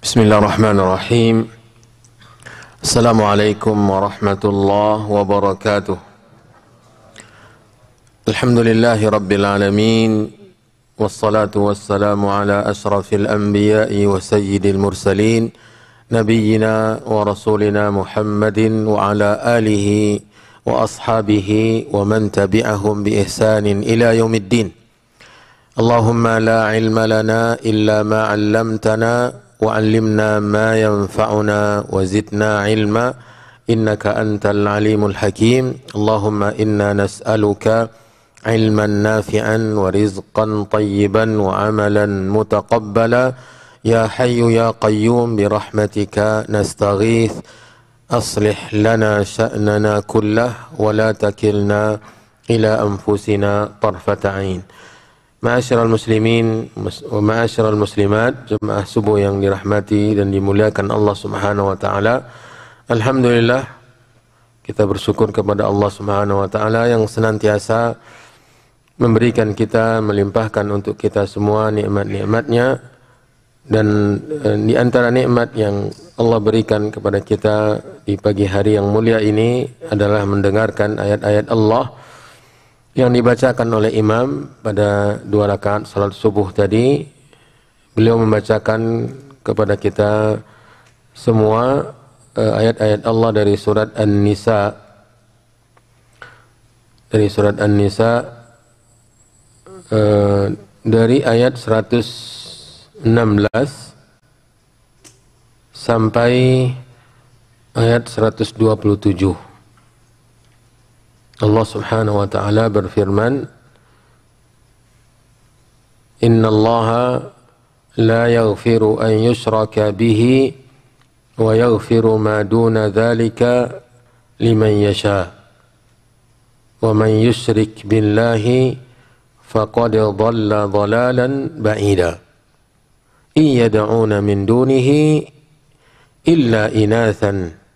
Bismillahirrahmanirrahim. Assalamualaikum warahmatullahi wabarakatuh. Alhamdulillahi rabbil alamin. Wassalatu wassalamu ala ashrafil anbiya'i wa sayyidil mursalin, nabiyyina wa rasulina Muhammadin wa ala alihi wa ashabihi wa man tabi'ahum bi ihsanin ila yaumiddin. Allahumma la ilma lana illa ma 'allamtana وعلمنا ما ينفعنا وزدنا علما إنك أنت العليم الحكيم اللهم إنا نسألك علما نافعا ورزقا طيبا وعملا متقبلا يا حي يا قيوم برحمتك نستغيث أصلح لنا شأننا كله ولا تكلنا إلى أنفسنا طرفة عين. Ma'asyiral muslimin wa ma'asyiral muslimat, jemaah subuh yang dirahmati dan dimuliakan Allah Subhanahu wa taala. Alhamdulillah, kita bersyukur kepada Allah Subhanahu wa taala yang senantiasa memberikan kita, melimpahkan untuk kita semua nikmat-nikmatnya, dan di antara nikmat yang Allah berikan kepada kita di pagi hari yang mulia ini adalah mendengarkan ayat-ayat Allah yang dibacakan oleh imam pada 2 rakaat salat subuh tadi. Beliau membacakan kepada kita semua ayat-ayat Allah dari surat An-Nisa. Dari surat An-Nisa dari ayat 116 sampai ayat 127. Allah Subhanahu wa ta'ala berfirman, Inna Allaha la yaghfiru an yushraka bihi wa yaghfiru ma duna dhalika liman yasha wa man yushrik billahi faqad dhalla dhalalan ba'ida in yad'una min dunihi illa inathan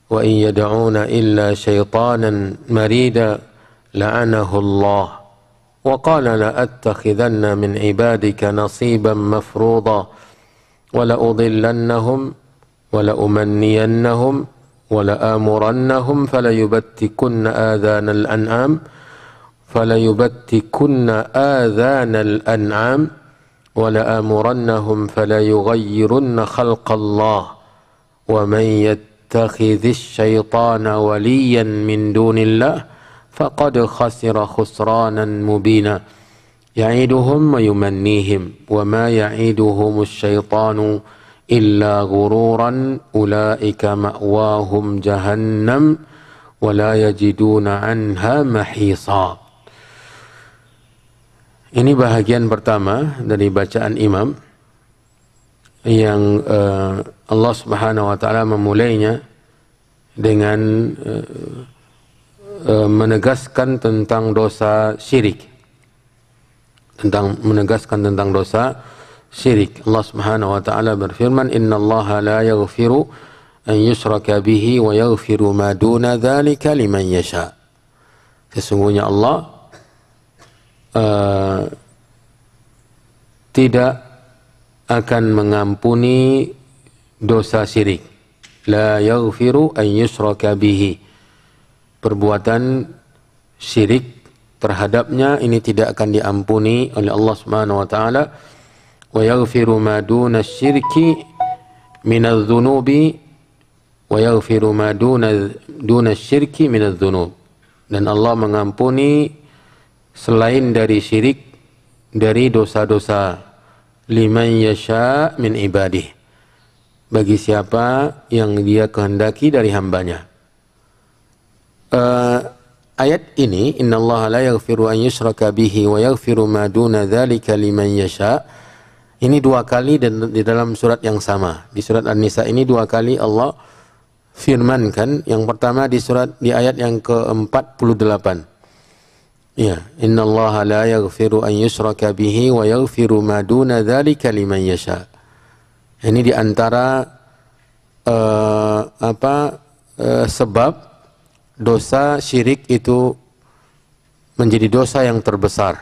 wa in yad'una illa syaiطanan marida la'anahu Allah wa qala la attakhidhanna min ibadika nasiban mafruḍa wa la udhillannahum wa la umanniyannahum wa la amurannahum falayubattikunna adhanal an'am wa la amurannahum falayughayyirunna khalqallah wa man يتخذ الشيطان وليا من دون الله فقد خسر خسرانا مبينا يعيدهم ويمنيهم وما يعيدهم الشيطان إلا غرورا أولئك مأواهم جهنم ولا يجدون عنها محيصا. Ini bahagian pertama dari bacaan imam yang Allah Subhanahu wa ta'ala memulainya dengan menegaskan tentang dosa syirik. Menegaskan tentang dosa syirik. Allah Subhanahu wa ta'ala berfirman, Inna Allaha la yaghfiru an yushraka bihi wa yaghfiru ma duna dhalika liman yasha. Sesungguhnya Allah tidak akan mengampuni dosa syirik. La yaghfiru an yushraka bihi. Perbuatan syirik terhadapnya ini tidak akan diampuni oleh Allah Subhanahu wa taala. Wa yaghfiru ma duna syirki minadz-dzunubi wa yaghfiru ma duna syirki minadz-dzunub. Dan Allah mengampuni selain dari syirik dari dosa-dosa, liman yasha min ibadih, bagi siapa yang dia kehendaki dari hambanya. Ayat ini, innallaha la yaghfiru an yushraka bihi wa yaghfiru ma duna dzalika liman yasha, ini 2 kali dan di dalam surat yang sama. Di surat An-Nisa ini 2 kali Allah firmankan. Yang pertama di ayat yang ke-48. Ya, innallaha la yaghfiru an yushraka bihi wa yaghfiru ma duna dzalika liman yasha. Ini di antara sebab dosa syirik itu menjadi dosa yang terbesar.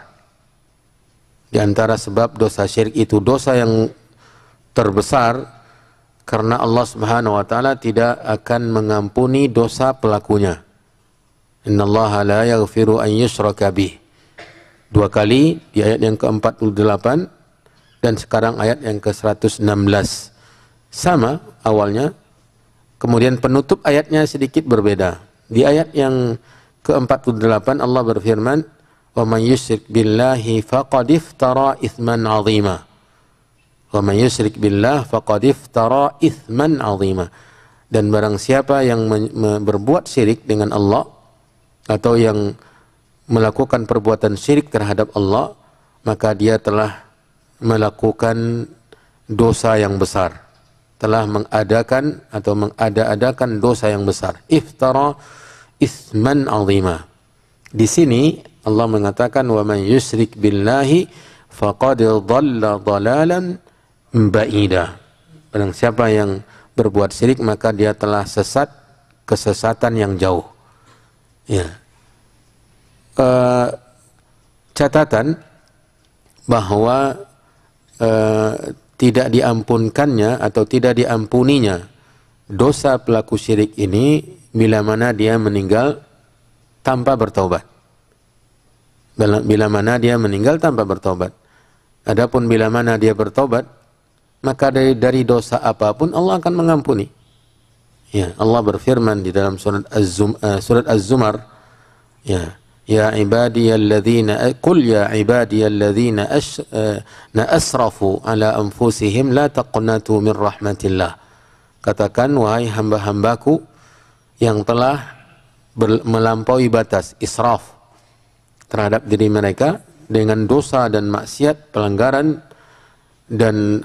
Di antara sebab dosa syirik itu dosa yang terbesar Karena Allah Subhanahu wa taala tidak akan mengampuni dosa pelakunya. Innallaha la yaghfiru an yushraka bih. 2 kali di ayat yang ke-48 dan sekarang ayat yang ke-116. Sama awalnya, kemudian penutup ayatnya sedikit berbeda. Di ayat yang ke-48 Allah berfirman, "Wa may yusyrik billahi faqad iftara itsman 'azima." Wa may yusyrik billah faqad iftara itsman 'azima. Dan barang siapa yang berbuat syirik dengan Allah atau yang melakukan perbuatan syirik terhadap Allah, maka dia telah melakukan dosa yang besar. Telah mengadakan atau mengada-adakan dosa yang besar. Iftara itsman 'azima. Di sini Allah mengatakan wa may yusyrik billahi faqad dhalla dhalalan ba'ida. Barang siapa yang berbuat syirik maka dia telah sesat kesesatan yang jauh. Ya. Catatan bahwa tidak diampunkannya atau tidak diampuninya dosa pelaku syirik ini bila mana dia meninggal tanpa bertaubat. Bila mana dia meninggal tanpa bertaubat. Adapun bila mana dia bertaubat, maka dari dosa apapun Allah akan mengampuni. Ya, Allah berfirman di dalam surat Az-Zumar, ya, ya ibadiyalladzina qul ya ibadiyalladzina asrafu ala anfusihim la taqnatu min rahmatillah. Katakan wahai hamba-hambaku yang telah melampaui batas, israf terhadap diri mereka dengan dosa dan maksiat, pelanggaran dan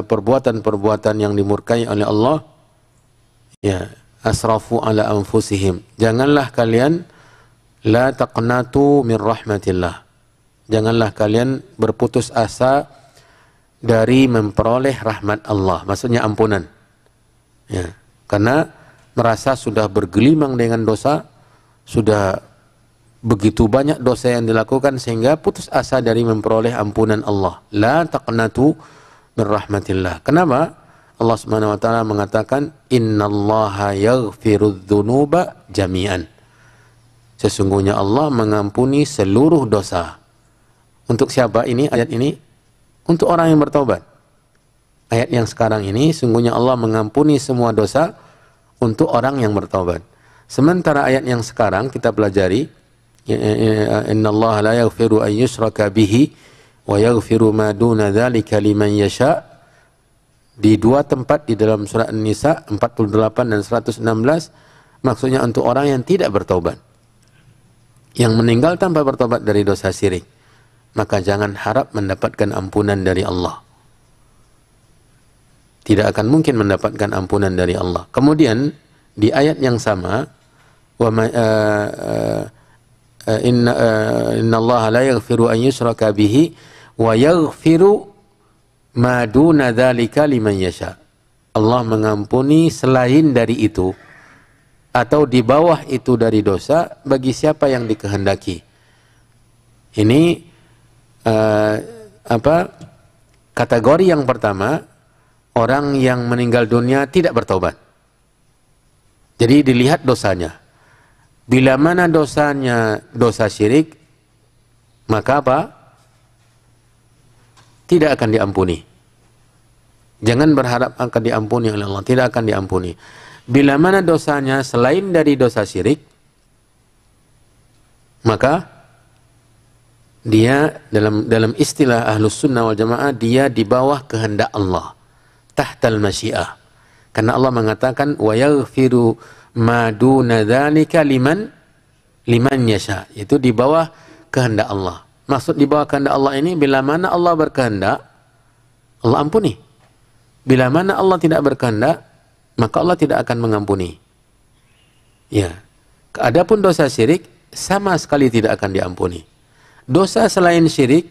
perbuatan-perbuatan yang dimurkai oleh Allah, ya, asrafu ala anfusihim. Janganlah kalian la taqnatu min rahmatillah. Janganlah kalian berputus asa dari memperoleh rahmat Allah, maksudnya ampunan. Ya, karena merasa sudah bergelimang dengan dosa, sudah begitu banyak dosa yang dilakukan sehingga putus asa dari memperoleh ampunan Allah. La taqnatu min rahmatillah. Kenapa? Allah Subhanahu wa taala mengatakan innallaha yaghfirudz dzunuba jami'an. Sesungguhnya Allah mengampuni seluruh dosa. Untuk siapa ini ayat ini? Untuk orang yang bertaubat. Ayat yang sekarang ini sungguhnya Allah mengampuni semua dosa untuk orang yang bertaubat. Sementara ayat yang sekarang kita pelajari, innallaha la yaghfiru an yushraka bihi wa yaghfiru ma duna dzalika liman yasha. Di 2 tempat di dalam surah An-Nisa 48 dan 116, maksudnya untuk orang yang tidak bertaubat, yang meninggal tanpa bertobat dari dosa syirik, maka jangan harap mendapatkan ampunan dari Allah. Tidak akan mungkin mendapatkan ampunan dari Allah. Kemudian di ayat yang sama, innallaha la yaghfiru an yushraka bihi wa yaghfiru ma duna dzalika liman yasha. Allah mengampuni selain dari itu atau di bawah itu dari dosa bagi siapa yang dikehendaki. Ini kategori yang pertama, orang yang meninggal dunia tidak bertobat. Jadi dilihat dosanya. Bila mana dosanya dosa syirik, maka apa? Tidak akan diampuni. Jangan berharap akan diampuni oleh Allah, tidak akan diampuni. Bila mana dosanya selain dari dosa syirik, maka dia dalam istilah Ahlus Sunnah wal Jamaah, dia di bawah kehendak Allah, tahtal masyiah. Karena Allah mengatakan wa yaghfiru ma duna dzalika liman yasha. Itu di bawah kehendak Allah. Maksud di bawah kehendak Allah ini, bila mana Allah berkehendak, Allah ampuni. Bila mana Allah tidak berkehendak, maka Allah tidak akan mengampuni. Ya. Adapun dosa syirik sama sekali tidak akan diampuni. Dosa selain syirik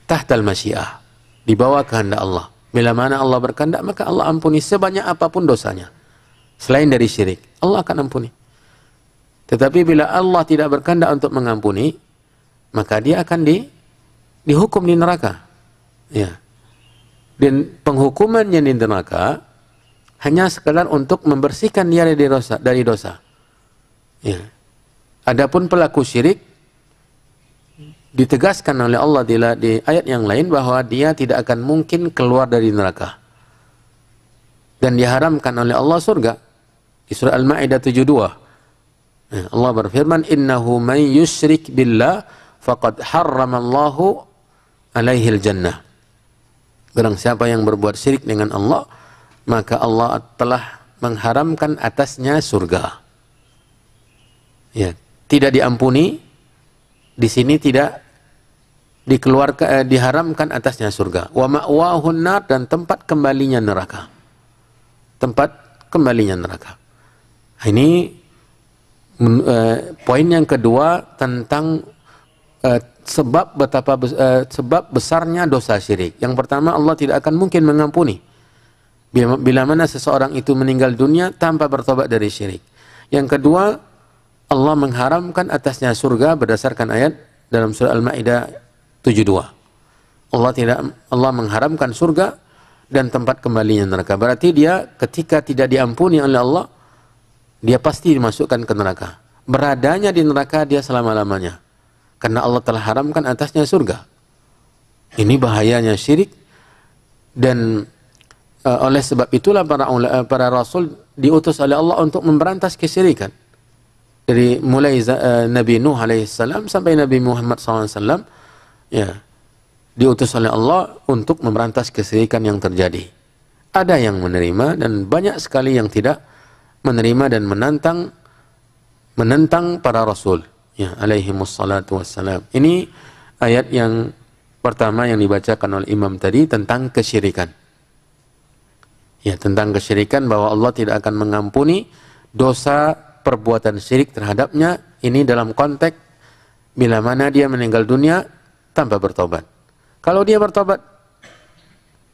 tahtal masyiah, di bawah kehendak Allah. Bila mana Allah berkehendak, maka Allah ampuni sebanyak apapun dosanya. Selain dari syirik, Allah akan ampuni. Tetapi bila Allah tidak berkehendak untuk mengampuni, maka dia akan dihukum di neraka. Ya. Dan penghukumannya di neraka hanya sekedar untuk membersihkan dia dari dosa. Ya. Adapun pelaku syirik ditegaskan oleh Allah di ayat yang lain bahwa dia tidak akan mungkin keluar dari neraka. Dan diharamkan oleh Allah surga. Di surah Al-Ma'idah 72. Ya, Allah berfirman, "Innahu man yusyrik billah faqad harramallahu alaihil jannah." Barang siapa yang berbuat syirik dengan Allah, maka Allah telah mengharamkan atasnya surga. Ya, tidak diampuni, di sini tidak dikeluarkan, diharamkan atasnya surga. Wa ma'wahun nar, dan tempat kembalinya neraka. Tempat kembalinya neraka. Ini poin yang kedua tentang sebab besarnya dosa syirik. Yang pertama, Allah tidak akan mungkin mengampuni bila mana seseorang itu meninggal dunia tanpa bertobat dari syirik. Yang kedua, Allah mengharamkan atasnya surga berdasarkan ayat dalam surah Al-Ma'idah 72. Allah mengharamkan surga dan tempat kembalinya neraka. Berarti dia ketika tidak diampuni oleh Allah, dia pasti dimasukkan ke neraka. Beradanya di neraka dia selama-lamanya. Karena Allah telah haramkan atasnya surga. Ini bahayanya syirik. Dan oleh sebab itulah para rasul diutus oleh Allah untuk memberantas kesyirikan. Dari mulai Nabi Nuh alaihissalam sampai Nabi Muhammad SAW, ya, diutus oleh Allah untuk memberantas kesyirikan yang terjadi. Ada yang menerima dan banyak sekali yang tidak menerima dan menentang para rasul, ya, alaihimussalatu wassalam. Ini ayat yang pertama yang dibacakan oleh imam tadi tentang kesyirikan. Ya, tentang kesyirikan, bahwa Allah tidak akan mengampuni dosa perbuatan syirik terhadapnya. Ini dalam konteks bila mana dia meninggal dunia tanpa bertobat. Kalau dia bertobat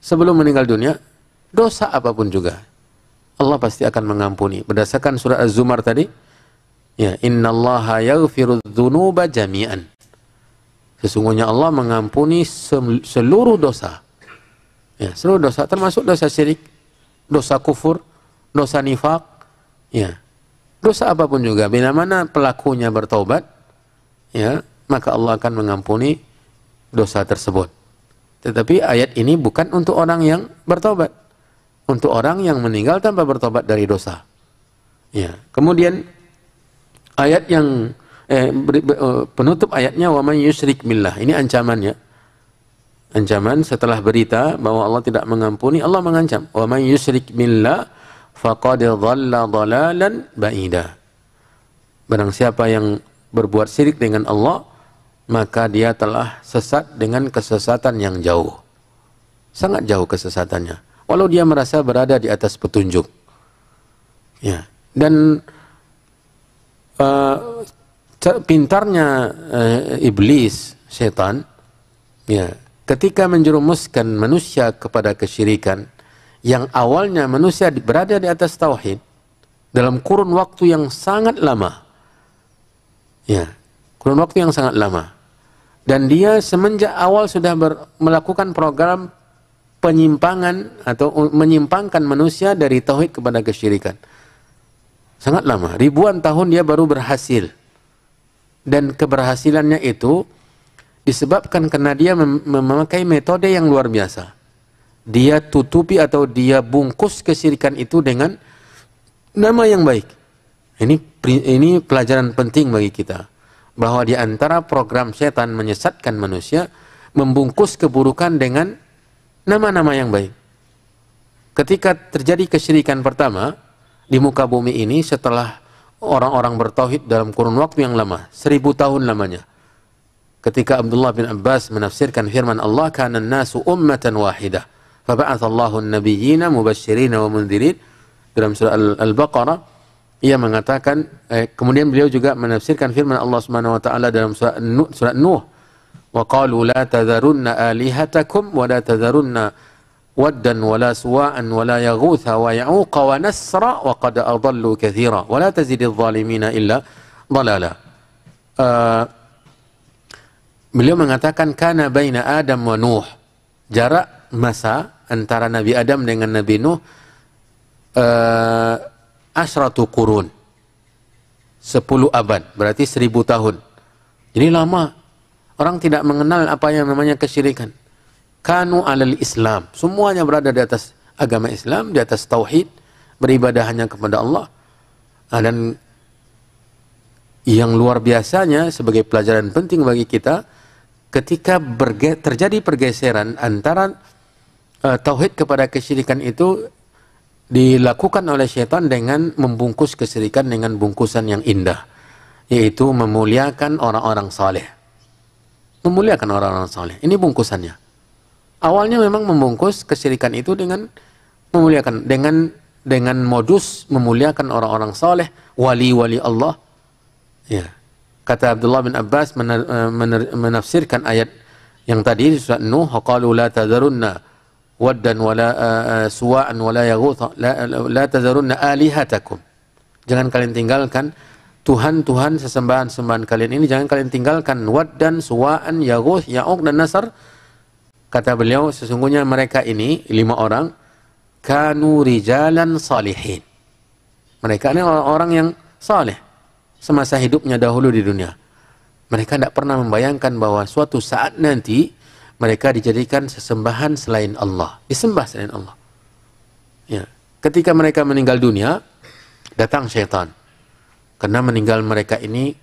sebelum meninggal dunia, dosa apapun juga Allah pasti akan mengampuni. Berdasarkan surah Az-Zumar tadi, ya, innallaha yaghfiru dzunuba jami'an. Sesungguhnya Allah mengampuni seluruh dosa. Ya, seluruh dosa, termasuk dosa syirik, dosa kufur, dosa nifak, ya, dosa apapun juga. Bila mana pelakunya bertobat, ya, maka Allah akan mengampuni dosa tersebut. Tetapi ayat ini bukan untuk orang yang bertobat, untuk orang yang meninggal tanpa bertobat dari dosa. Ya. Kemudian ayat yang penutup ayatnya, wa man yusyrik billah. Ini ancamannya. Ancaman setelah berita bahwa Allah tidak mengampuni, Allah mengancam, wa man yusyrik billah faqad dhalla dhalalan ba'ida. Barang siapa yang berbuat syirik dengan Allah, maka dia telah sesat dengan kesesatan yang jauh. Sangat jauh kesesatannya. Walau dia merasa berada di atas petunjuk. Ya. Dan pintarnya iblis, setan, ya, ketika menjerumuskan manusia kepada kesyirikan, yang awalnya manusia berada di atas tauhid dalam kurun waktu yang sangat lama. Ya, kurun waktu yang sangat lama. Dan dia semenjak awal sudah melakukan program penyimpangan atau menyimpangkan manusia dari tauhid kepada kesyirikan. Sangat lama, ribuan tahun dia baru berhasil. Dan keberhasilannya itu disebabkan karena dia memakai metode yang luar biasa. Dia tutupi atau dia bungkus kesyirikan itu dengan nama yang baik. Ini pelajaran penting bagi kita. Bahwa di antara program setan menyesatkan manusia, membungkus keburukan dengan nama-nama yang baik. Ketika terjadi kesyirikan pertama di muka bumi ini setelah orang-orang bertauhid dalam kurun waktu yang lama, 1000 tahun lamanya. Ketika Abdullah bin Abbas menafsirkan firman Allah, kana an-nasu ummatan wahidah, fa ba'atsallahu an-nabiyyina mubasysyirina wa mundhirin, dalam surah Al-Baqarah. Ia mengatakan, kemudian beliau juga menafsirkan firman Allah Subhanahu wa taala dalam surat Nuh, wa qalu la tadharunna alihatakum wa la tadharunna waddan wa la suwa'an wa la yaghutha wa ya'uqa wa nasra wa qad adallu katsira wa la tazididz zalimina illa dhalala. Beliau mengatakan kana baina Adam wa Nuh, jarak masa antara Nabi Adam dengan Nabi Nuh asratu qurun, 10 abad, berarti 1000 tahun. Jadi lama. Orang tidak mengenal apa yang namanya kesyirikan. Kanu alal Islam, semuanya berada di atas agama Islam, di atas tauhid, beribadah hanya kepada Allah. Dan yang luar biasanya sebagai pelajaran penting bagi kita, ketika terjadi pergeseran antara tauhid kepada kesyirikan itu dilakukan oleh syaitan dengan membungkus kesyirikan dengan bungkusan yang indah, yaitu memuliakan orang-orang saleh. Memuliakan orang-orang saleh. Ini bungkusannya. Awalnya memang membungkus kesyirikan itu dengan memuliakan, dengan modus memuliakan orang-orang saleh, wali-wali Allah. Ya. Kata Abdullah bin Abbas menafsirkan ayat yang tadi di surat Nuh, qalu la tadharunna waddan wala suwa'an wala yaghutha la tadharunna alihatakum. Jangan kalian tinggalkan Tuhan-Tuhan sesembahan-sembahan kalian ini, jangan kalian tinggalkan waddan, suwa'an, yaghuth, ya'uq dan nasr. Kata beliau, sesungguhnya mereka ini 5 orang kanu rijalan salihin. Mereka ini orang-orang yang saleh semasa hidupnya dahulu di dunia. Mereka tidak pernah membayangkan bahwa suatu saat nanti mereka dijadikan sesembahan selain Allah, disembah selain Allah. Ya. Ketika mereka meninggal dunia, datang syaitan. Karena meninggal mereka ini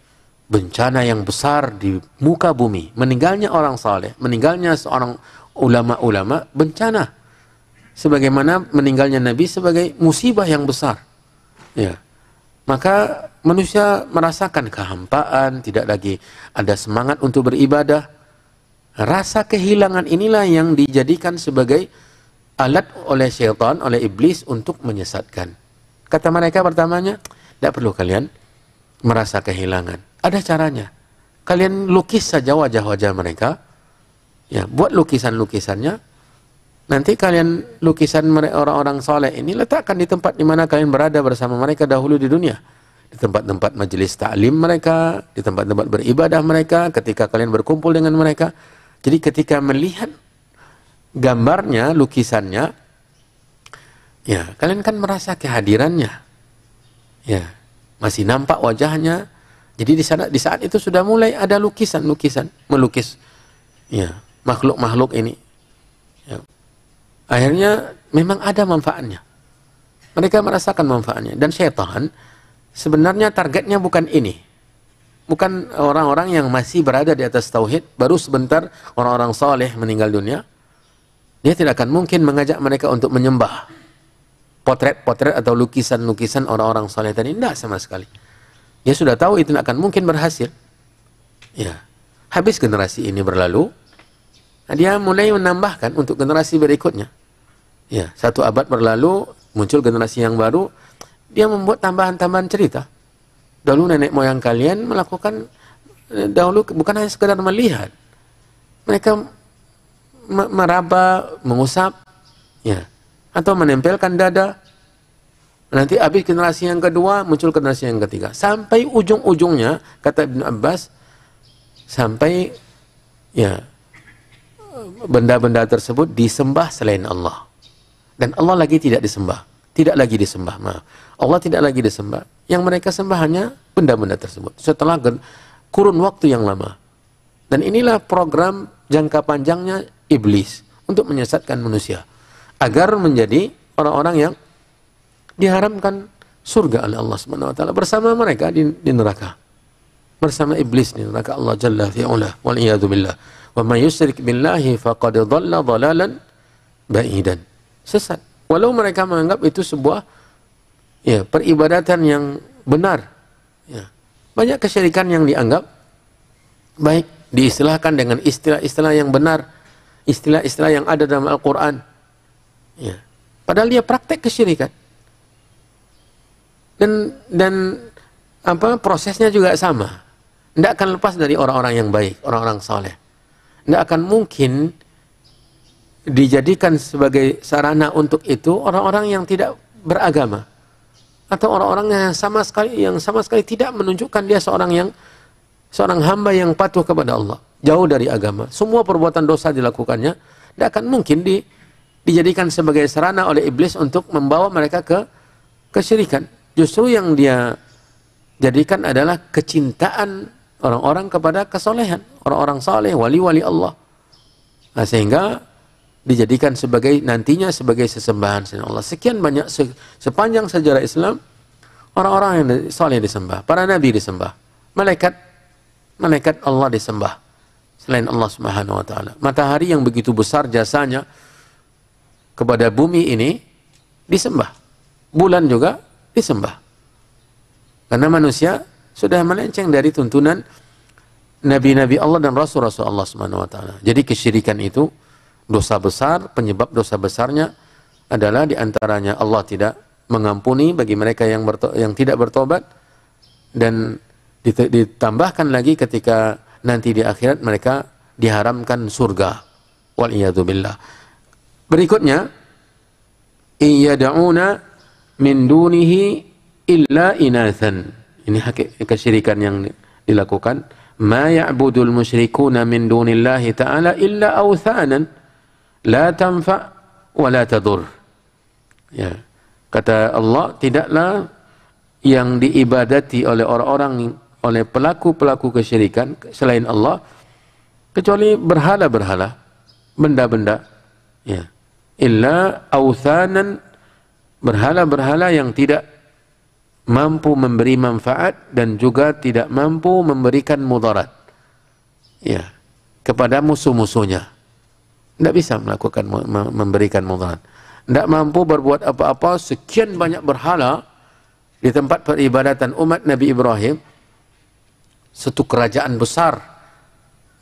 bencana yang besar di muka bumi. Meninggalnya orang saleh, meninggalnya seorang ulama-ulama, bencana. Sebagaimana meninggalnya Nabi sebagai musibah yang besar. Ya. Maka manusia merasakan kehampaan, tidak lagi ada semangat untuk beribadah. Rasa kehilangan inilah yang dijadikan sebagai alat oleh syaitan, oleh iblis untuk menyesatkan. Kata mereka pertamanya, tidak perlu kalian merasa kehilangan. Ada caranya. Kalian lukis saja wajah-wajah mereka. Ya, buat lukisan-lukisannya. Nanti kalian lukisan orang-orang saleh ini letakkan di tempat di mana kalian berada bersama mereka dahulu di dunia. Di tempat-tempat majelis ta'lim mereka, di tempat-tempat beribadah mereka, ketika kalian berkumpul dengan mereka. Jadi ketika melihat gambarnya, lukisannya, ya, kalian kan merasa kehadirannya. Ya, masih nampak wajahnya. Jadi di saat itu sudah mulai ada lukisan-lukisan, melukis ya, makhluk-makhluk ini. Ya. Akhirnya memang ada manfaatnya. Mereka merasakan manfaatnya. Dan syaitan sebenarnya targetnya bukan ini. Bukan orang-orang yang masih berada di atas tauhid, baru sebentar orang-orang saleh meninggal dunia. Dia tidak akan mungkin mengajak mereka untuk menyembah potret-potret atau lukisan-lukisan orang-orang saleh tadi. Tidak sama sekali. Dia sudah tahu itu tidak akan mungkin berhasil. Ya. Habis generasi ini berlalu, dia mulai menambahkan untuk generasi berikutnya. Ya, 1 abad berlalu, muncul generasi yang baru, dia membuat tambahan-tambahan cerita. Dahulu nenek moyang kalian melakukan, dahulu bukan hanya sekedar melihat. Mereka meraba, mengusap, ya, atau menempelkan dada. Nanti habis generasi yang kedua, muncul generasi yang ketiga. Sampai ujung-ujungnya, kata Ibn Abbas, sampai ya benda-benda tersebut disembah selain Allah. Dan Allah lagi tidak disembah. Tidak lagi disembah, maaf. Allah tidak lagi disembah. Yang mereka sembah hanya benda-benda tersebut. Setelah kurun waktu yang lama. Dan inilah program jangka panjangnya iblis untuk menyesatkan manusia. Agar menjadi orang-orang yang diharamkan surga oleh Allah Subhanahu wa taala bersama mereka di neraka. Bersama iblis di neraka Allah Jalla fi'ula wal iyadu billah. Wa may yusyrik billahi faqad dhalla dhalalan ba'idan. Sesat. Walau mereka menganggap itu sebuah ya peribadatan yang benar. Ya. Banyak kesyirikan yang dianggap baik diistilahkan dengan istilah-istilah yang benar, istilah-istilah yang ada dalam Al-Qur'an. Ya. Padahal dia praktek kesyirikan. Dan apa prosesnya juga sama. Tidak akan lepas dari orang-orang yang baik, orang-orang saleh. Tidak akan mungkin dijadikan sebagai sarana untuk itu orang-orang yang tidak beragama atau orang-orang yang sama sekali tidak menunjukkan dia seorang hamba yang patuh kepada Allah, jauh dari agama. Semua perbuatan dosa dilakukannya, tidak akan mungkin dijadikan sebagai sarana oleh iblis untuk membawa mereka ke kesyirikan. Justru yang dia jadikan adalah kecintaan orang-orang kepada kesolehan, orang-orang saleh, wali-wali Allah. Nah, sehingga dijadikan sebagai nantinya sebagai sesembahan selain Allah. Sekian banyak sepanjang sejarah Islam orang-orang yang saleh disembah, para nabi disembah, malaikat Allah disembah selain Allah Subhanahu wa taala. Matahari yang begitu besar jasanya kepada bumi ini disembah. Bulan juga disembah. Karena manusia sudah melenceng dari tuntunan nabi-nabi Allah dan rasul-rasul Allah Subhanahu wa taala. Jadi kesyirikan itu dosa besar, penyebab dosa besarnya adalah diantaranya Allah tidak mengampuni bagi mereka yang tidak bertobat, dan ditambahkan lagi ketika nanti di akhirat mereka diharamkan surga. Waliyadzubillah. Berikutnya, iyada'una min dunihi illa inathan. Ini kesyirikan yang dilakukan. Ma ya'budul musyrikuna min dunillahi ta'ala illa awthanan la tanfa' wa la tadur. Ya. Kata Allah, tidaklah yang diibadati oleh orang-orang, oleh pelaku-pelaku kesyirikan selain Allah, kecuali berhala-berhala, benda-benda. Ya. Illa awthanan, berhala-berhala yang tidak mampu memberi manfaat dan juga tidak mampu memberikan mudarat, ya, kepada musuh-musuhnya. Tidak bisa melakukan memberikan mudarat. Tidak mampu berbuat apa-apa. Sekian banyak berhala di tempat peribadatan umat Nabi Ibrahim, satu kerajaan besar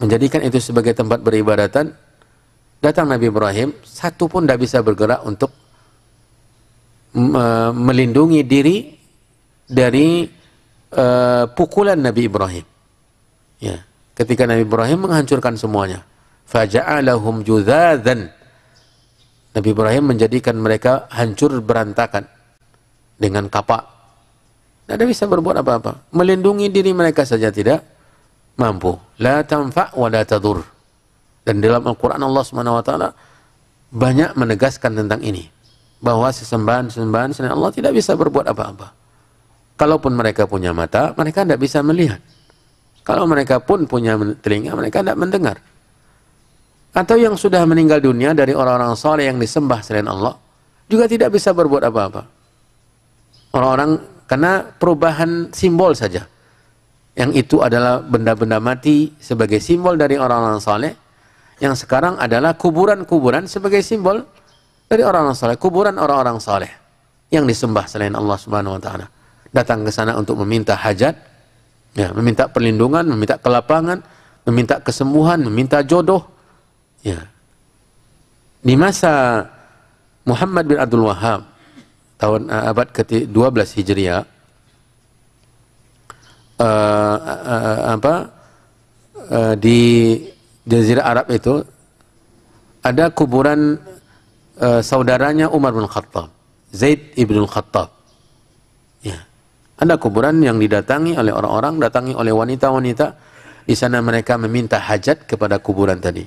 menjadikan itu sebagai tempat beribadatan. Datang Nabi Ibrahim, satu pun tidak bisa bergerak untuk melindungi diri dari pukulan Nabi Ibrahim. Ya, ketika Nabi Ibrahim menghancurkan semuanya, faja'alahum judzadan. Nabi Ibrahim menjadikan mereka hancur berantakan dengan kapak. Tidak ada bisa berbuat apa-apa. Melindungi diri mereka saja tidak mampu. La tanfa' wa la tadur. Dan dalam Al-Quran Allah SWT banyak menegaskan tentang ini, bahwa sesembahan-sesembahan selain Allah tidak bisa berbuat apa-apa. Kalaupun mereka punya mata, mereka tidak bisa melihat. Kalau mereka pun punya telinga, mereka tidak mendengar. Atau yang sudah meninggal dunia dari orang-orang saleh yang disembah selain Allah, juga tidak bisa berbuat apa-apa. Orang-orang, karena perubahan simbol saja. Yang itu adalah benda-benda mati sebagai simbol dari orang-orang saleh, yang sekarang adalah kuburan-kuburan sebagai simbol dari orang-orang saleh, kuburan orang-orang saleh yang disembah selain Allah Subhanahu wa taala. Datang ke sana untuk meminta hajat, ya, meminta perlindungan, meminta kelapangan, meminta kesembuhan, meminta jodoh. Ya. Di masa Muhammad bin Abdul Wahhab, tahun abad ke-12 Hijriah, di Jazirah Arab itu ada kuburan saudaranya Umar bin Khattab, Zaid ibn Khattab. Ya. Ada kuburan yang didatangi oleh orang-orang, datangi oleh wanita-wanita. Di sana mereka meminta hajat kepada kuburan tadi.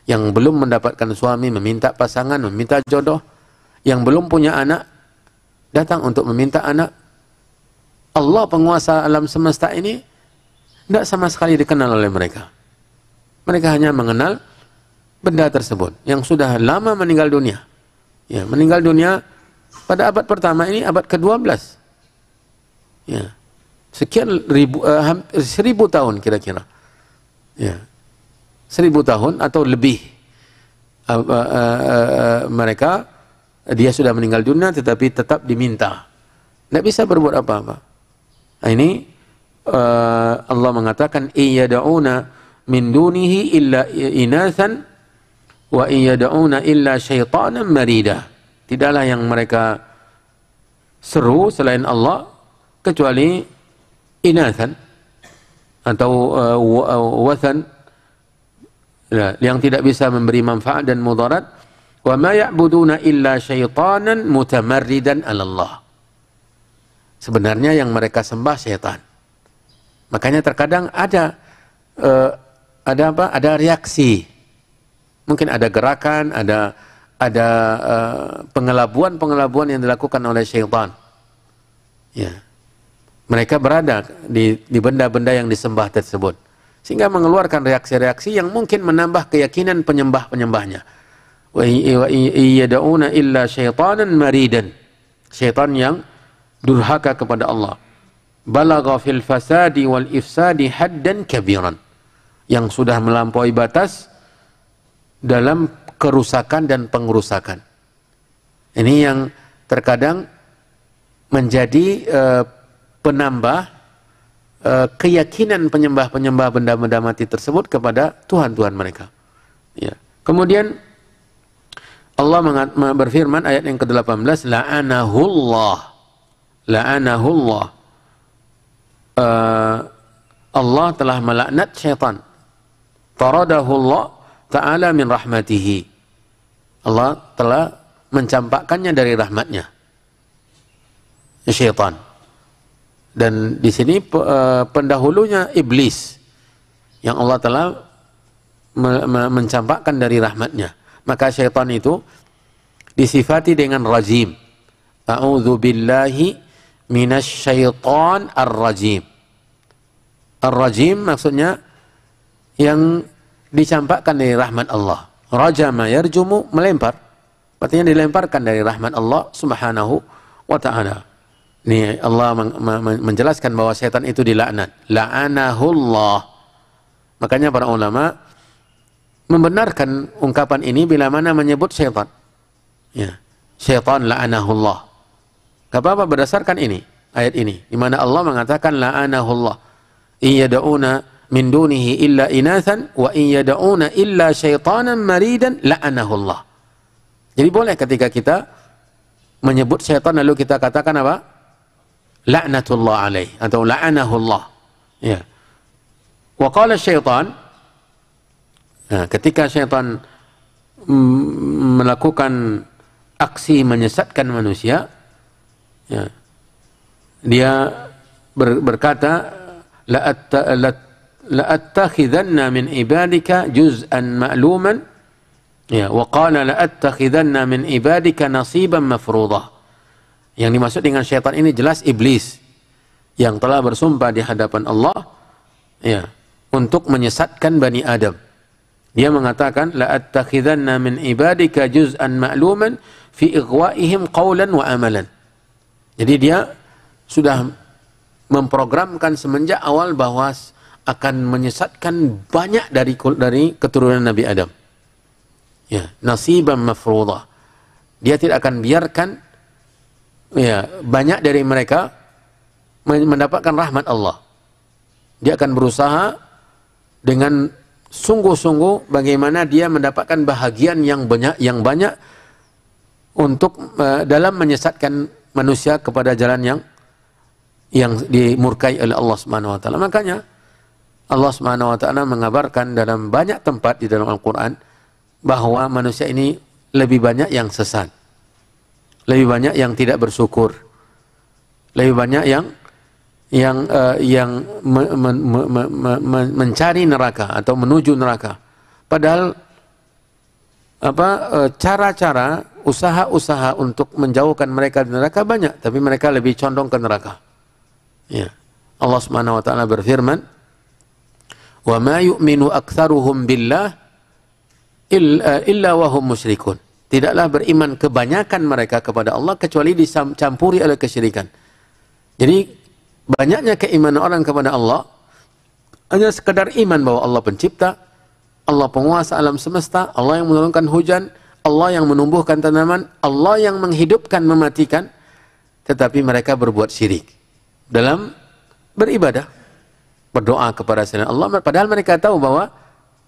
Yang belum mendapatkan suami meminta pasangan, meminta jodoh. Yang belum punya anak datang untuk meminta anak. Allah penguasa alam semesta ini tidak sama sekali dikenal oleh mereka. Mereka hanya mengenal benda tersebut yang sudah lama meninggal dunia. Ya, meninggal dunia pada abad pertama ini, abad ke-12. Ya. Sekian hampir 1000 tahun kira-kira. Ya. 1000 tahun atau lebih mereka, dia sudah meninggal dunia tetapi tetap diminta. Tidak bisa berbuat apa-apa. Nah, ini Allah mengatakan iyada'una min dunihi illa inathan wa iyada'una illa syaitanan marida. Tidaklah yang mereka seru selain Allah kecuali inathan atau wathan, yang tidak bisa memberi manfaat dan mudarat. Wa ma ya'buduna illa syaitanan mutamarridan 'ala Allah. Sebenarnya yang mereka sembah syaitan. Makanya terkadang ada reaksi. Mungkin ada gerakan, ada pengelabuan yang dilakukan oleh syaitan. Ya. Mereka berada di benda-benda yang disembah tersebut, sehingga mengeluarkan reaksi-reaksi yang mungkin menambah keyakinan penyembah-penyembahnya. Wa yad'una illa syaitanan maridan. Syaitan yang durhaka kepada Allah. Balagha fil fasadi wal ifsadi haddan kabiran. Yang sudah melampaui batas dalam kerusakan dan pengerusakan. Ini yang terkadang menjadi penambah keyakinan penyembah-penyembah benda-benda mati tersebut kepada Tuhan-Tuhan mereka. Ya. Kemudian Allah berfirman ayat yang ke-18, la'anahullah. La'anahullah. Allah telah melaknat syaitan. Taradahullah ta'ala min rahmatihi. Allah telah mencampakkannya dari rahmatnya. Syaitan. Dan di sini pendahulunya iblis yang Allah telah mencampakkan dari rahmatnya. Maka syaitan itu disifati dengan rajim. A'udzu billahi minasyaiton ar-rajim. Ar-rajim maksudnya yang dicampakkan dari rahmat Allah. Rajama yarjumu, melempar. Artinya dilemparkan dari rahmat Allah subhanahu wa ta'ala. Ini Allah menjelaskan bahwa setan itu dilaknat. La'anahullah. Makanya para ulama membenarkan ungkapan ini bila mana menyebut syaitan. Ya. Syaitan la'anahullah. Gak apa-apa berdasarkan ini, ayat ini. Di mana Allah mengatakan la'anahullah. In yada'una min dunihi illa inathan wa in yada'una illa syaitanan maridan la'anahullah. Jadi boleh ketika kita menyebut syaitan lalu kita katakan apa? La'natullah alaih atau la'anahullah. Ya. Wa qala syaitan, nah, ketika syaitan melakukan aksi menyesatkan manusia, ya, dia berkata la'attakhidanna min ibadika juz'an ma'luman, ya, wa qala la'attakhidanna min ibadika nasiban mafruḍah. Yang dimaksud dengan syaitan ini jelas iblis yang telah bersumpah di hadapan Allah, ya, untuk menyesatkan Bani Adam. Dia mengatakan la'attakhidanna min ibadika juz'an ma'luman fi ighwa'ihim qawlan wa amalan. Jadi dia sudah memprogramkan semenjak awal bahwa akan menyesatkan banyak dari keturunan Nabi Adam. Ya, nasiban mafruḍah. Dia tidak akan biarkan, ya, banyak dari mereka mendapatkan rahmat Allah. Dia akan berusaha dengan sungguh-sungguh bagaimana dia mendapatkan bahagian yang banyak untuk dalam menyesatkan manusia kepada jalan yang dimurkai oleh Allah Subhanahu wa taala. Makanya Allah Subhanahu wa taala mengabarkan dalam banyak tempat di dalam Al-Qur'an bahwa manusia ini lebih banyak yang sesat. Lebih banyak yang tidak bersyukur. Lebih banyak yang mencari neraka atau menuju neraka. Padahal cara-cara, usaha-usaha untuk menjauhkan mereka dari neraka banyak, tapi mereka lebih condong ke neraka. Ya. Allah Subhanahu wa taala berfirman, "Wa ma yu'minu aktsaruhum billah illa wa hum musyrikun." Tidaklah beriman kebanyakan mereka kepada Allah kecuali dicampuri oleh kesyirikan. Jadi banyaknya keimanan orang kepada Allah hanya sekedar iman bahwa Allah pencipta, Allah penguasa alam semesta, Allah yang menurunkan hujan, Allah yang menumbuhkan tanaman, Allah yang menghidupkan, mematikan, tetapi mereka berbuat syirik dalam beribadah, berdoa kepada selain Allah, padahal mereka tahu bahwa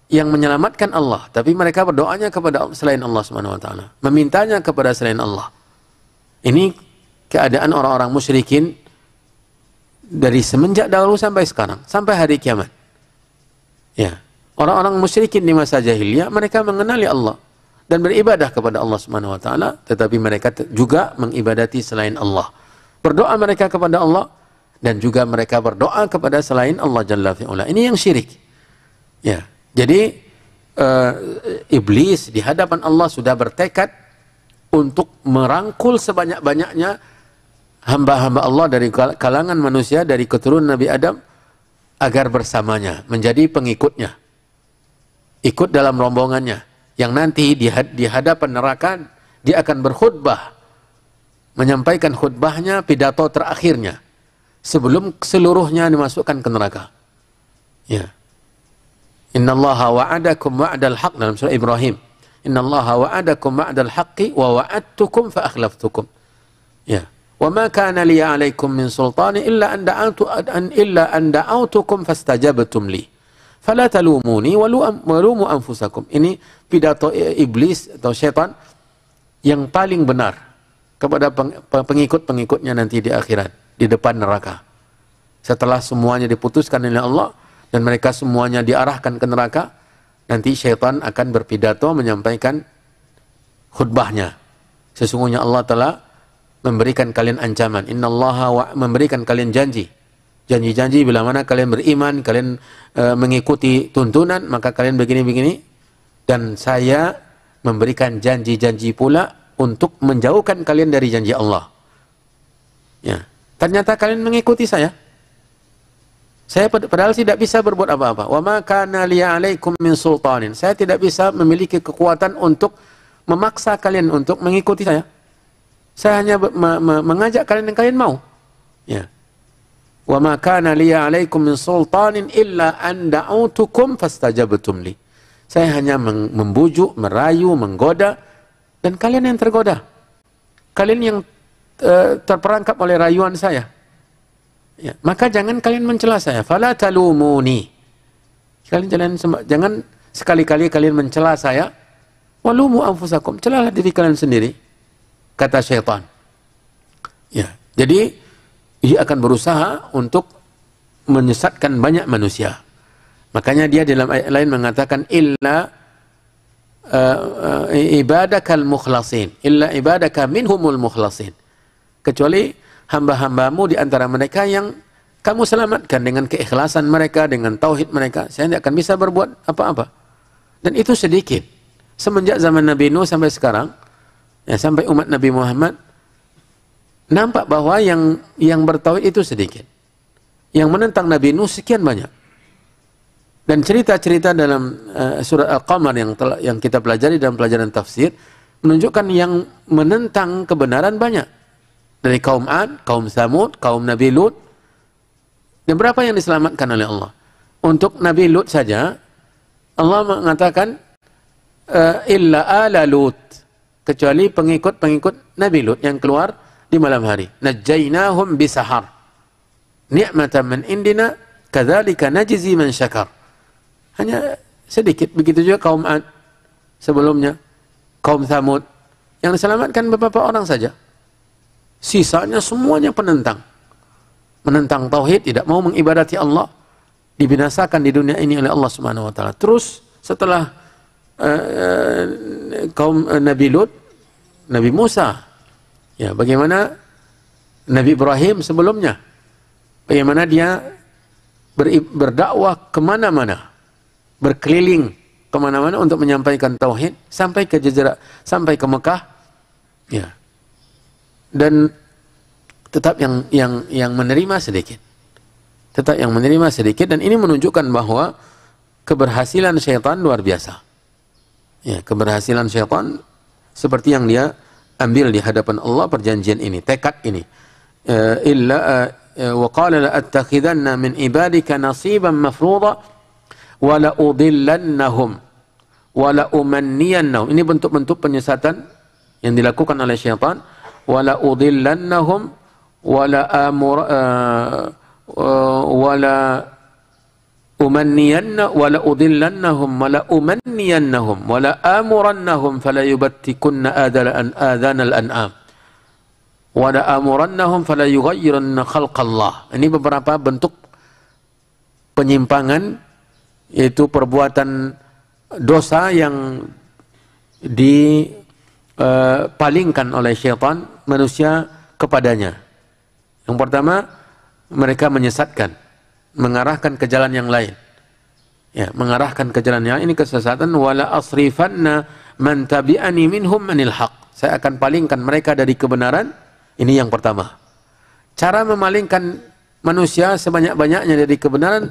yang menyelamatkan Allah, tapi mereka berdoanya kepada selain Allah Subhanahu wa taala, memintanya kepada selain Allah. Ini keadaan orang-orang musyrikin dari semenjak dahulu sampai sekarang, sampai hari kiamat. Ya, orang-orang musyrikin di masa jahiliyah mereka mengenali Allah dan beribadah kepada Allah Subhanahu wa taala, tetapi mereka juga mengibadati selain Allah. Berdoa mereka kepada Allah dan juga mereka berdoa kepada selain Allah Jalla fi'ula. Ini yang syirik. Ya. Jadi iblis di hadapan Allah sudah bertekad untuk merangkul sebanyak-banyaknya hamba-hamba Allah dari kalangan manusia, dari keturunan Nabi Adam, agar bersamanya, menjadi pengikutnya, ikut dalam rombongannya, yang nanti di hadapan neraka dia akan berkhutbah, menyampaikan khutbahnya, pidato terakhirnya, sebelum seluruhnya dimasukkan ke neraka. Ya. Innallaha wa'adakum wa'dal haqq, dalam surah Ibrahim. Innallaha wa'adakum wa'dal haqqi wa wa'adtukum fa akhlaftukum. Ya. Wa ma kana li 'alaikum min sultani illa an da'autukum fastajabtum li. Fala talumuni walumu anfusakum. Ini pidato iblis atau syaitan yang paling benar kepada pengikut-pengikutnya nanti di akhirat, di depan neraka. Setelah semuanya diputuskan oleh Allah dan mereka semuanya diarahkan ke neraka, nanti syaitan akan berpidato menyampaikan khutbahnya. Sesungguhnya Allah telah memberikan kalian ancaman. Innallaha memberikan kalian janji-janji bila mana kalian beriman, kalian mengikuti tuntunan, maka kalian begini-begini. Dan saya memberikan janji-janji pula untuk menjauhkan kalian dari janji Allah. Ya. Ternyata kalian mengikuti saya. Saya padahal tidak bisa berbuat apa-apa. Wa ma kana li 'alaikum min sultanin. Saya tidak bisa memiliki kekuatan untuk memaksa kalian untuk mengikuti saya. Saya hanya mengajak kalian dan kalian mau. Ya. Wa ma kana li 'alaikum min sultanin illa an da'autukum fastajabtum li. Saya hanya membujuk, merayu, menggoda, dan kalian yang tergoda. Kalian yang terperangkap oleh rayuan saya. Ya, maka jangan kalian mencela saya. Fala talumuni. Jangan sekali-kali kalian mencela saya. Walumu anfusakum. Celalah diri kalian sendiri, kata syaitan. Ya, jadi dia akan berusaha untuk menyesatkan banyak manusia. Makanya dia dalam ayat lain mengatakan illa ibadakal mukhlasin, illa ibadaka minhumul mukhlasin. Kecuali hamba-hambamu di antara mereka yang kamu selamatkan dengan keikhlasan mereka, dengan tauhid mereka. Saya tidak akan bisa berbuat apa-apa. Dan itu sedikit. Semenjak zaman Nabi Nuh sampai sekarang, ya, sampai umat Nabi Muhammad, nampak bahwa yang bertauhid itu sedikit. Yang menentang Nabi Nuh sekian banyak. Dan cerita-cerita dalam surat Al-Qamar yang kita pelajari dalam pelajaran tafsir menunjukkan yang menentang kebenaran banyak. Dari kaum Ad, kaum Thamud, kaum Nabi Lut. Dan berapa yang diselamatkan oleh Allah? Untuk Nabi Lut saja, Allah mengatakan illa ala Lut, kecuali pengikut-pengikut Nabi Lut yang keluar di malam hari. Najjaynahum bisahar. Ni'matan min indina, kadzalika najzi man syakar. Hanya sedikit. Begitu juga kaum Ad sebelumnya, kaum Thamud, yang diselamatkan beberapa orang saja. Sisanya semuanya penentang. Menentang tauhid, tidak mau mengibadati Allah, dibinasakan di dunia ini oleh Allah Subhanahu wa taala. Terus setelah kaum Nabi Lut, Nabi Musa, ya, bagaimana Nabi Ibrahim sebelumnya, bagaimana dia berdakwah kemana-mana, berkeliling kemana-mana untuk menyampaikan tauhid sampai ke Jazirah, sampai ke Mekah, ya. Dan tetap yang menerima sedikit, tetap yang menerima sedikit, dan ini menunjukkan bahwa keberhasilan syaitan luar biasa. Ya, keberhasilan syaitan seperti yang dia ambil di hadapan Allah, perjanjian ini, tekad ini. Wa qala la attakhidanna min ibadika nasiban mafruḍa wa la udillannahum wa la umanniyannahum. Ini bentuk-bentuk penyesatan yang dilakukan oleh syaitan. Wa la udillannahum wa la umanniyanna wa la udillannahum wa la umanniyannahum wa la amurannahum fala yubattikunna adhanal an'am wa la amurannahum fala yughayyiranna khalqallah. Ini beberapa bentuk penyimpangan, yaitu perbuatan dosa yang dipalingkan oleh syaitan manusia kepadanya. Yang pertama, mereka menyesatkan, mengarahkan ke jalan yang lain. Ya, mengarahkan ke jalan yang ini kesesatan. Wala asrifanna man tabi'ani minhum manil haq. Saya akan palingkan mereka dari kebenaran. Ini yang pertama. Cara memalingkan manusia sebanyak-banyaknya dari kebenaran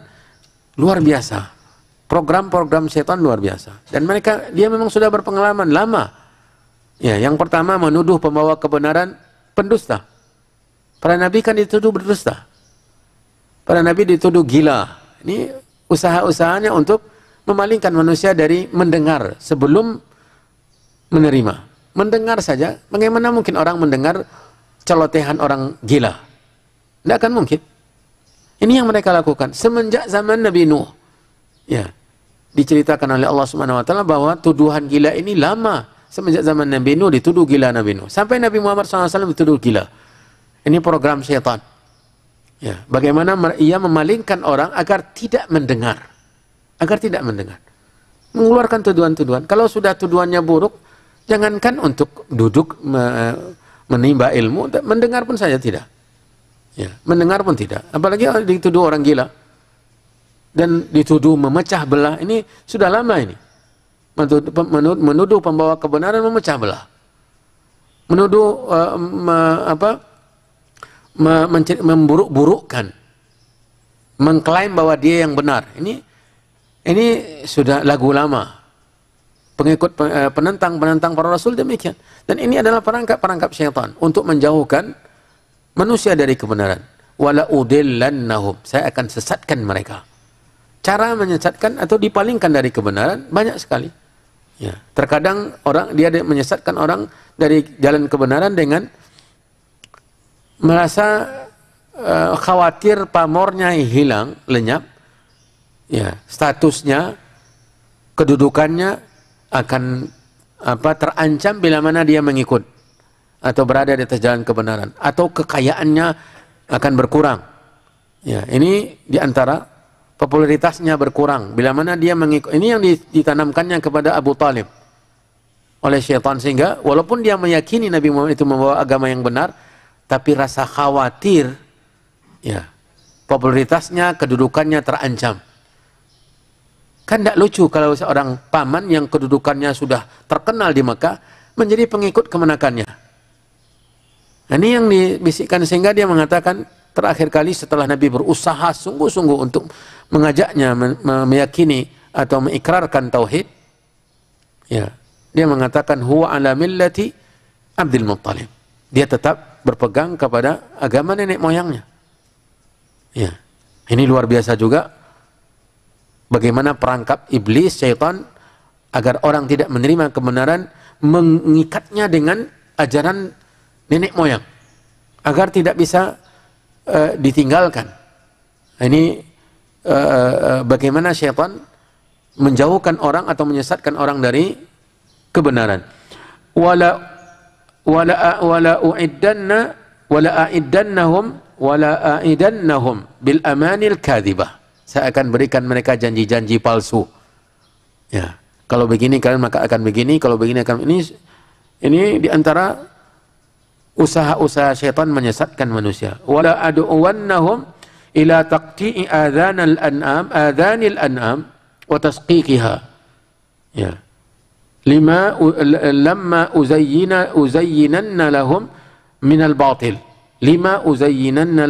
luar biasa. Program-program setan luar biasa. Dan dia memang sudah berpengalaman lama. Ya, yang pertama menuduh pembawa kebenaran pendusta. Para nabi kan dituduh berdusta. Para nabi dituduh gila. Ini usaha-usahanya untuk memalingkan manusia dari mendengar sebelum menerima. Mendengar saja, bagaimana mungkin orang mendengar celotehan orang gila? Tidak akan mungkin. Ini yang mereka lakukan semenjak zaman Nabi Nuh. Ya, diceritakan oleh Allah Subhanahu Wa Taala bahwa tuduhan gila ini lama. Semenjak zaman Nabi Nuh dituduh gila Nabi Nuh. Sampai Nabi Muhammad SAW dituduh gila. Ini program syaitan. Ya, bagaimana ia memalingkan orang agar tidak mendengar. Agar tidak mendengar. Mengeluarkan tuduhan-tuduhan. Kalau sudah tuduhannya buruk, jangankan untuk duduk menimba ilmu, mendengar pun saja tidak. Ya, mendengar pun tidak. Apalagi dituduh orang gila. Dan dituduh memecah belah. Ini sudah lama ini. Menuduh pembawa kebenaran memecah belah. Menuduh memburuk-burukkan. Mengklaim bahwa dia yang benar. Ini sudah lagu lama. Pengikut penentang para rasul demikian. Dan ini adalah perangkap syaitan untuk menjauhkan manusia dari kebenaran. Wala udillannahum, saya akan sesatkan mereka. Cara menyesatkan atau dipalingkan dari kebenaran banyak sekali. Ya, terkadang dia menyesatkan orang dari jalan kebenaran dengan merasa khawatir pamornya hilang, lenyap. Ya, statusnya, kedudukannya akan terancam bila mana dia mengikut atau berada di atas jalan kebenaran, atau kekayaannya akan berkurang. Ya, ini diantara popularitasnya berkurang bila mana dia mengikut. Ini yang ditanamkannya kepada Abu Talib oleh syaitan, sehingga walaupun dia meyakini Nabi Muhammad itu membawa agama yang benar, tapi rasa khawatir, ya, popularitasnya, kedudukannya terancam. Kan tidak lucu kalau seorang paman yang kedudukannya sudah terkenal di Mekah menjadi pengikut kemenakannya. Ini yang dibisikkan, sehingga dia mengatakan terakhir kali setelah Nabi berusaha sungguh-sungguh untuk mengajaknya meyakini atau mengikrarkan tauhid, ya, dia mengatakan huwa ala millati Abdul Muttalib. Dia tetap berpegang kepada agama nenek moyangnya. Ya, ini luar biasa juga bagaimana perangkap iblis syaitan agar orang tidak menerima kebenaran, mengikatnya dengan ajaran nenek moyang agar tidak bisa ditinggalkan. Ini bagaimana syaitan menjauhkan orang atau menyesatkan orang dari kebenaran. Wala a'iddannahum bil amanil kadhibah. Saya akan berikan mereka janji-janji palsu. Ya, kalau begini kalian maka akan begini, kalau begini akan ini diantara usaha-usaha syaitan menyesatkan manusia. Wala ad'uwannahum ila taqti'i adhanil an'am wa tasqiqiha. Ya. Lamma uzayyinanna lahum minal batil. Lima uzayyinuhu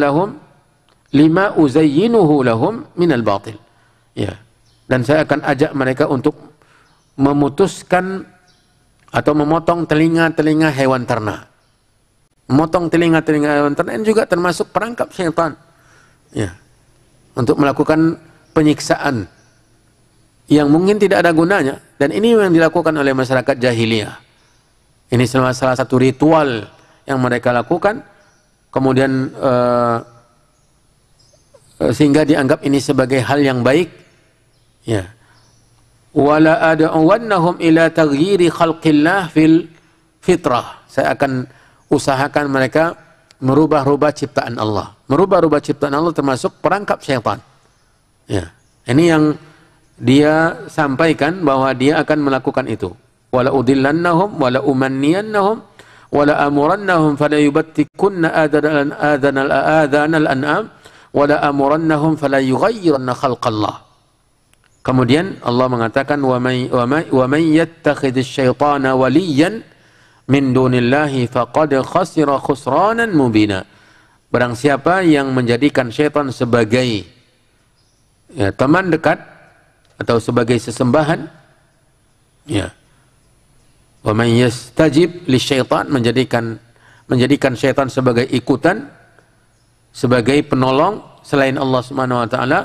lahum minal batil. Ya. Dan saya akan ajak mereka untuk memutuskan atau memotong telinga-telinga hewan ternak. Memotong telinga-telinga hewan ternak juga termasuk perangkap syaitan. Ya. Untuk melakukan penyiksaan yang mungkin tidak ada gunanya, dan ini yang dilakukan oleh masyarakat jahiliyah. Ini salah satu ritual yang mereka lakukan, kemudian sehingga dianggap ini sebagai hal yang baik. Ya. Wala ad'uwannahum ila taghyiri khalqillah fil fitrah. Saya akan usahakan mereka merubah-rubah ciptaan Allah. Merubah-rubah ciptaan Allah termasuk perangkap syaitan. Ya. Ini yang dia sampaikan bahwa dia akan melakukan itu. Wala udillannahum wala umanniyannahum wala amurannahum fala yubattikunna adhanal an'am wala amurannahum fala yughayyiranna khalqallah. Kemudian Allah mengatakan wa may yattakhidhis syaitana waliyan min dunillahi faqad khasira khusranan mubina. Barang siapa yang menjadikan syaitan sebagai teman dekat atau sebagai sesembahan, ya, wa man yastajib lisyaitan, menjadikan syaitan sebagai ikutan, sebagai penolong selain Allah Subhanahu wa taala,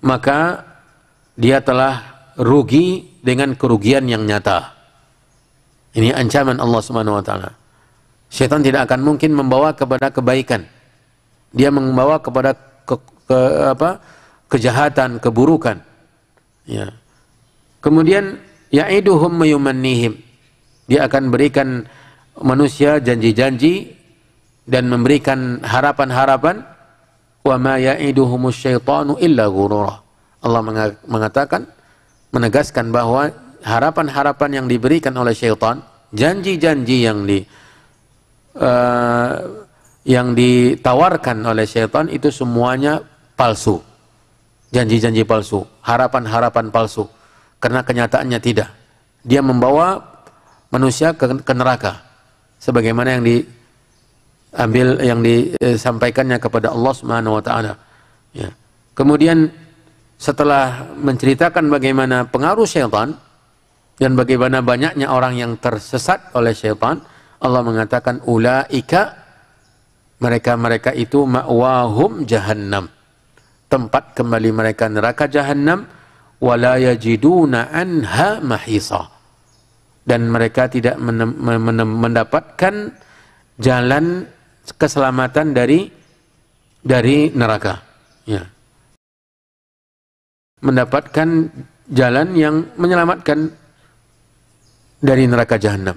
maka dia telah rugi dengan kerugian yang nyata. Ini ancaman Allah Subhanahu wa taala. Syaitan tidak akan mungkin membawa kepada kebaikan. Dia membawa kepada kejahatan, keburukan. Ya. Kemudian ya'iduhum mayumannihim. Dia akan berikan manusia janji-janji dan memberikan harapan-harapan. Wa ma ya'iduhumus syaitanu illa ghurura. Allah mengatakan, menegaskan bahwa harapan-harapan yang diberikan oleh syaitan, janji-janji yang ditawarkan oleh syaitan itu semuanya palsu. Janji-janji palsu, harapan-harapan palsu. Karena kenyataannya tidak. Dia membawa manusia ke neraka. Sebagaimana yang disampaikannya kepada Allah Subhanahu wa taala. Ya. Kemudian setelah menceritakan bagaimana pengaruh syaitan dan bagaimana banyaknya orang yang tersesat oleh syaitan, Allah mengatakan ulaika, mereka itu ma'wahum jahannam, tempat kembali mereka neraka jahannam, wala yajiduna anha mahisa, dan mereka tidak mendapatkan jalan keselamatan dari neraka, ya, mendapatkan jalan yang menyelamatkan dari neraka jahanam.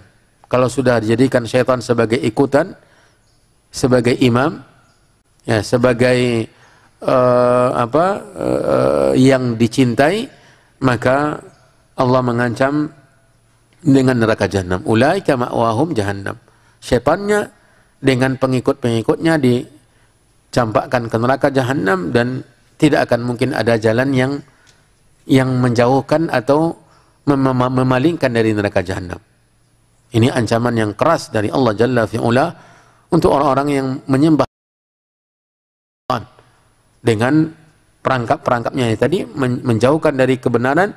Kalau sudah dijadikan syaitan sebagai ikutan, sebagai imam, ya, sebagai yang dicintai, maka Allah mengancam dengan neraka jahanam. Ulaika ma'wahum jahannam. Syaitannya dengan pengikut-pengikutnya dicampakkan ke neraka jahanam, dan tidak akan mungkin ada jalan yang menjauhkan atau memalingkan dari neraka jahanam. Ini ancaman yang keras dari Allah Jalla fi'ula untuk orang-orang yang menyembah dengan perangkap-perangkapnya tadi, menjauhkan dari kebenaran,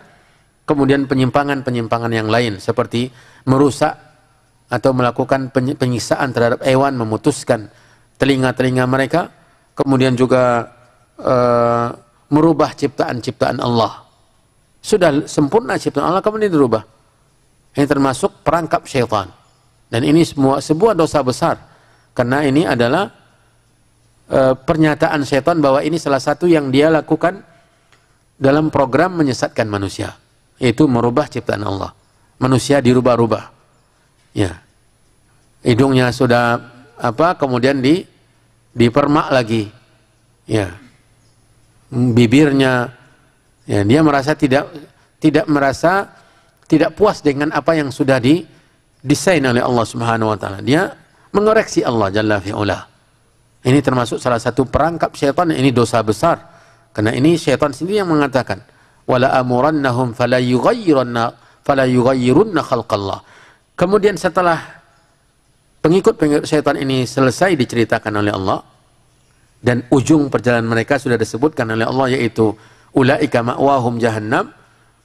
kemudian penyimpangan-penyimpangan yang lain seperti merusak atau melakukan penyiksaan terhadap hewan, memutuskan telinga-telinga mereka, kemudian juga merubah ciptaan-ciptaan Allah. Sudah sempurna ciptaan Allah, kemudian dirubah. Ini termasuk perangkap syaitan. Dan ini sebuah dosa besar. Karena ini adalah pernyataan syaitan bahwa ini salah satu yang dia lakukan dalam program menyesatkan manusia. Yaitu merubah ciptaan Allah. Manusia dirubah-rubah. Ya. Hidungnya sudah kemudian dipermak lagi. Ya. Bibirnya, ya, dia merasa tidak puas dengan apa yang sudah didesain oleh Allah Subhanahu wa taala. Dia mengoreksi Allah Jalla fi'ula. Ini termasuk salah satu perangkap syaitan. Ini dosa besar. Karena ini syaitan sendiri yang mengatakan, wala amurannahum fala yughayyirunna khalqallah. Kemudian setelah pengikut-pengikut syaitan ini selesai diceritakan oleh Allah, dan ujung perjalanan mereka sudah disebutkan oleh Allah, yaitu ulaika ma'wahum jahannam.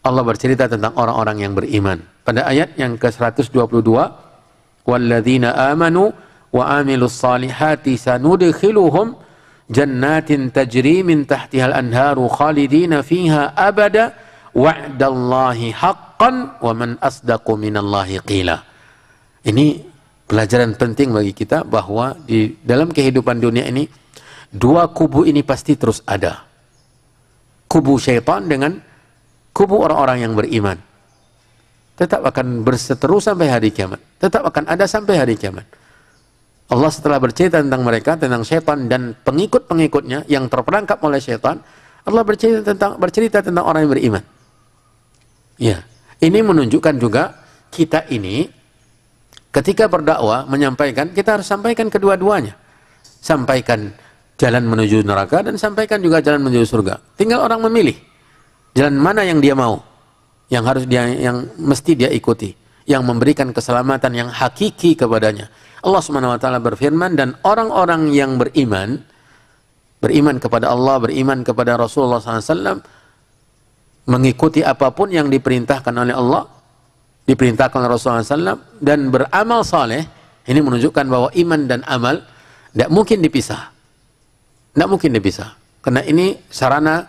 Allah bercerita tentang orang-orang yang beriman. Pada ayat yang ke-122, walladzina amanu wa amilus salihati sanudkhiluhum jannatin tajri min tahtihal anharu khalidina fiha abada wa'dallahi haqqan wa man asdaqu minallahi qila. Ini pelajaran penting bagi kita bahwa di dalam kehidupan dunia ini dua kubu ini pasti terus ada. Kubu syaitan dengan kubu orang-orang yang beriman. Tetap akan berseteru sampai hari kiamat. Tetap akan ada sampai hari kiamat. Allah setelah bercerita tentang mereka, tentang syaitan dan pengikut-pengikutnya yang terperangkap oleh syaitan, Allah bercerita tentang orang yang beriman. Ya, ini menunjukkan juga kita ini ketika berdakwah, menyampaikan, kita harus sampaikan kedua-duanya. Sampaikan jalan menuju neraka dan sampaikan juga jalan menuju surga. Tinggal orang memilih jalan mana yang dia mau, yang mesti dia ikuti. yang memberikan keselamatan yang hakiki kepadanya. Allah Subhanahu wa taala berfirman, dan orang-orang yang beriman kepada Allah, beriman kepada Rasulullah SAW, mengikuti apapun yang diperintahkan oleh Allah, diperintahkan oleh Rasulullah SAW, dan beramal saleh. Ini menunjukkan bahwa iman dan amal tidak mungkin dipisah. Tidak mungkin dipisah. Karena ini sarana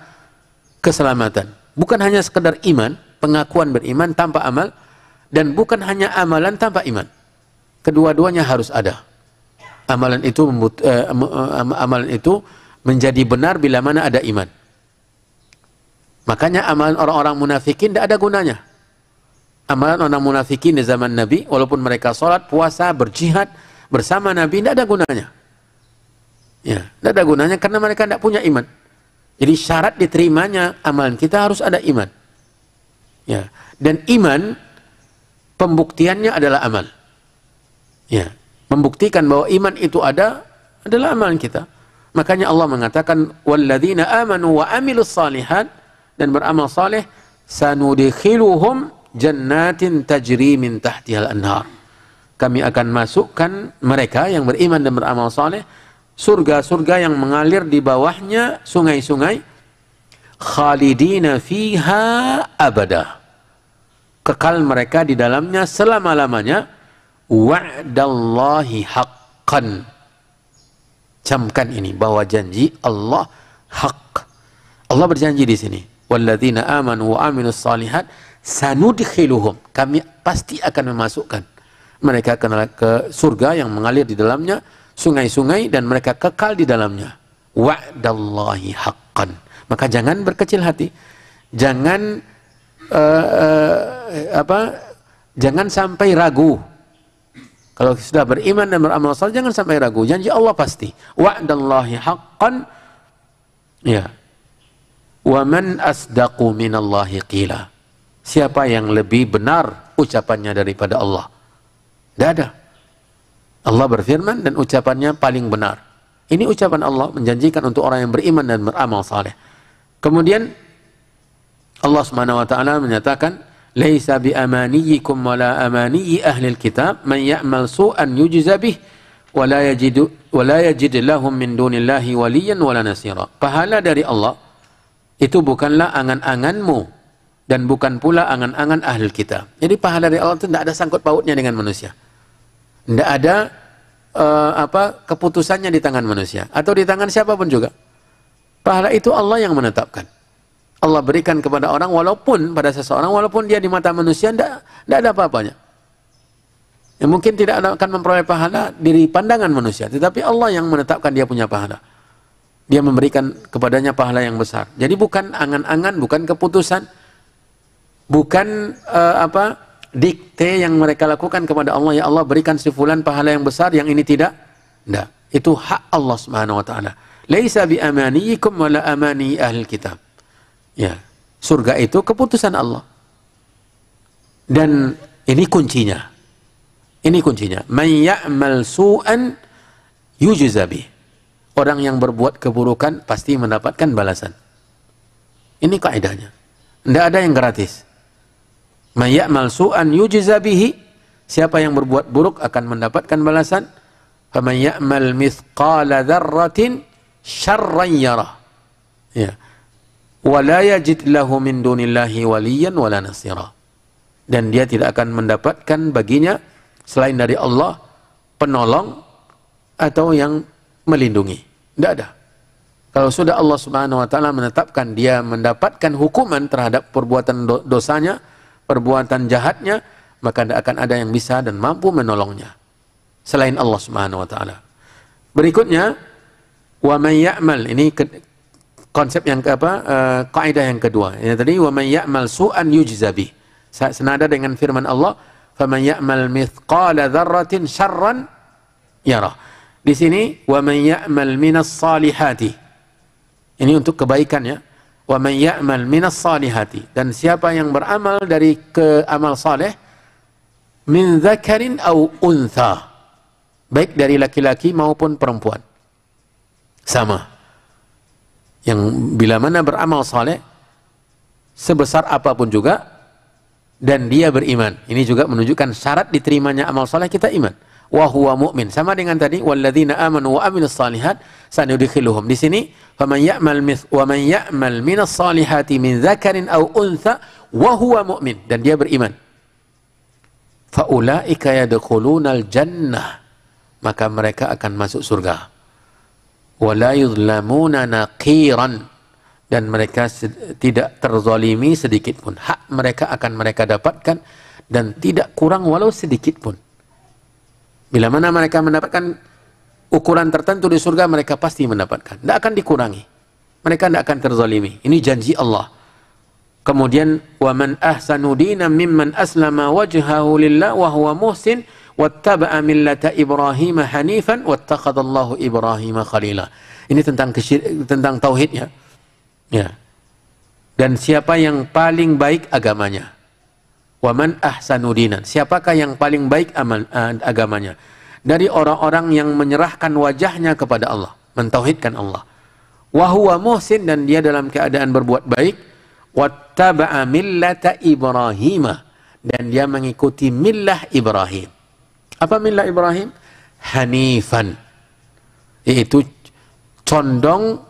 keselamatan. Bukan hanya sekedar iman, pengakuan beriman tanpa amal, dan bukan hanya amalan tanpa iman. Kedua-duanya harus ada. Amalan itu menjadi benar bila mana ada iman. Makanya amalan orang-orang munafikin tidak ada gunanya. Amalan orang munafikin di zaman Nabi, walaupun mereka sholat, puasa, berjihad bersama Nabi, tidak ada gunanya. Ya, tidak ada gunanya karena mereka tidak punya iman. Jadi syarat diterimanya amalan kita harus ada iman. Ya, dan iman pembuktiannya adalah amal. Ya, membuktikan bahwa iman itu ada adalah amalan kita. Makanya Allah mengatakan walladzina amanu wa amilus salihat, dan beramal saleh, sanudkhiluhum jannatin tajri min tahtihal anhar. Kami akan masukkan mereka yang beriman dan beramal saleh surga-surga yang mengalir di bawahnya sungai-sungai, khalidina fiha abada. Kekal mereka di dalamnya selama-lamanya. Wa'dallahi haqqan. Camkan ini bahwa janji Allah hak. Allah berjanji di sini. Walladzina amanu wa aminus salihat sanudkhiluhum. Kami pasti akan memasukkan mereka ke surga yang mengalir di dalamnya sungai-sungai, dan mereka kekal di dalamnya. Wa'dallahi haqqan. Maka jangan berkecil hati. Jangan jangan sampai ragu. Kalau sudah beriman dan beramal saleh, jangan sampai ragu. Janji Allah pasti. Wa'dallahi haqqan. Ya. Wa man asdaqu minallahi qila. Siapa yang lebih benar ucapannya daripada Allah? Tidak ada. Allah berfirman dan ucapannya paling benar. Ini ucapan Allah menjanjikan untuk orang yang beriman dan beramal saleh. Kemudian Allah Subhanahu wa taala menyatakan, "Laisa bi amaniyikum wala amaniyi ahlil kitab, man ya'mal su'an yujza bih wa la yajid lahum min dunillahi waliyan wala nasira." Pahala dari Allah itu bukanlah angan-anganmu dan bukan pula angan-angan ahlul kitab. Jadi pahala dari Allah itu tidak ada sangkut pautnya dengan manusia. Tidak ada keputusannya di tangan manusia atau di tangan siapapun juga. Pahala itu Allah yang menetapkan. Allah berikan kepada orang walaupun pada seseorang, walaupun dia di mata manusia tidak ada apa-apanya. Ya, mungkin tidak akan memperoleh pahala dari pandangan manusia, tetapi Allah yang menetapkan dia punya pahala. Dia memberikan kepadanya pahala yang besar. Jadi bukan angan-angan, bukan keputusan, bukan dikte yang mereka lakukan kepada Allah. Ya Allah berikan si fulan pahala yang besar, yang ini tidak. Tidak. Itu hak Allah Subhanahu wa taala. Laisa bi amaniyikum wala amani ahlil kitab. Ya, surga itu keputusan Allah. Dan ini kuncinya. Ini kuncinya. Man ya'mal su'an yujza bih. Orang yang berbuat keburukan pasti mendapatkan balasan. Ini kaidahnya. Tidak ada yang gratis. Man ya'mal su'an yujza bihi. Siapa yang berbuat buruk akan mendapatkan balasan. Faman ya'mal mithqala dzarratin syarran yarah. Ya. Wala yajid lahu min dunillahi waliyan wala nasira. Dan dia tidak akan mendapatkan baginya selain dari Allah penolong atau yang melindungi. Tidak ada. Kalau sudah Allah Subhanahu wa taala menetapkan dia mendapatkan hukuman terhadap perbuatan dosanya, perbuatan jahatnya, maka tidak akan ada yang bisa dan mampu menolongnya selain Allah Subhanahu wa taala. Berikutnya, wa may ya'mal, ini konsep yang kaidah yang kedua. Ini tadi wa may ya'mal su'an yujza bih. Senada dengan firman Allah, faman ya'mal mithqala dzarratin syarran yarah. Di sini wa man ya'mal minas salihati. Ini untuk kebaikan ya. Wa man ya'mal minas salihati, dan siapa yang beramal dari amal saleh, min dzakarin au untha, baik dari laki-laki maupun perempuan. Sama. Yang bila mana beramal saleh sebesar apapun juga, dan dia beriman. Ini juga menunjukkan syarat diterimanya amal saleh kita iman. Wa huwa mu'min. Sama dengan tadi walladzina amanu wa amilus shalihat sanudkhiluhum. Di sini faman ya'mal wa man ya'mal minas salihati min dzakarin aw untha wa huwa mu'min, dan dia beriman. Fa ulaika yadkhulunal jannah, maka mereka akan masuk surga. Wa la yuzlamuna naqiran, dan mereka tidak terzalimi sedikit pun. Hak mereka akan mereka dapatkan dan tidak kurang walau sedikit pun. Bila mana mereka mendapatkan ukuran tertentu di surga, mereka pasti mendapatkan. Tidak akan dikurangi. Mereka tidak akan terzalimi. Ini janji Allah. Kemudian wa man ahsanu dinan mimman aslama wajhahu lillah wa huwa muhsin wattaba'a millata Ibrahim hanifan wattakhadallahu Ibrahim khalila. Ini tentang tauhid ya. Ya. Dan siapa yang paling baik agamanya? Wa man ahsanu dinan. Siapakah yang paling baik agamanya? Dari orang-orang yang menyerahkan wajahnya kepada Allah, mentauhidkan Allah. Wa huwa muhsin, dan dia dalam keadaan berbuat baik. Wattaba'a millata Ibrahim, dan dia mengikuti millah Ibrahim. Apa millah Ibrahim? Hanifan, yaitu condong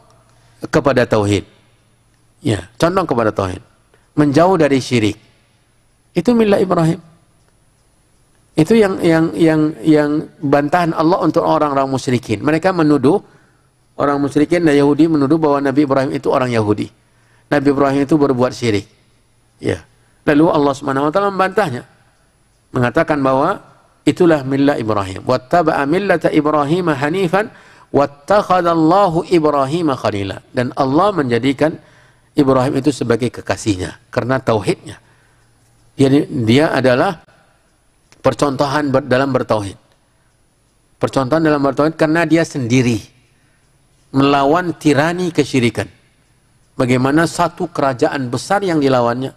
kepada tauhid. Ya, condong kepada tauhid, menjauh dari syirik. Itu millah Ibrahim. Itu yang bantahan Allah untuk orang-orang musyrikin. Mereka menuduh orang musyrikin dan Yahudi menuduh bahwa Nabi Ibrahim itu orang Yahudi. Nabi Ibrahim itu berbuat syirik. Ya. Lalu Allah Subhanahu wa taala membantahnya, mengatakan bahwa itulah millah Ibrahim. Wattaba'a millata Ibrahim hanifan wattakhadallahu Ibrahim khalila. Dan Allah menjadikan Ibrahim itu sebagai kekasihnya karena tauhidnya. Jadi dia adalah percontohan dalam bertauhid. Percontohan dalam bertauhid karena dia sendiri melawan tirani kesyirikan. Bagaimana satu kerajaan besar yang dilawannya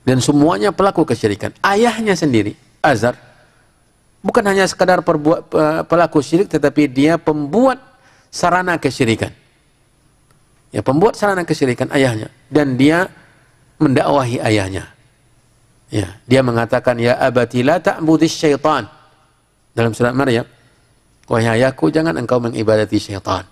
dan semuanya pelaku kesyirikan. Ayahnya sendiri, Azar, bukan hanya sekadar pelaku syirik, tetapi dia pembuat sarana kesyirikan. Ya, pembuat sarana kesyirikan ayahnya, dan dia mendakwahi ayahnya. Ya, dia mengatakan ya abati la ta'budis syaitan. Dalam surat Maryam, wahai ayahku, jangan engkau mengibadati syaitan.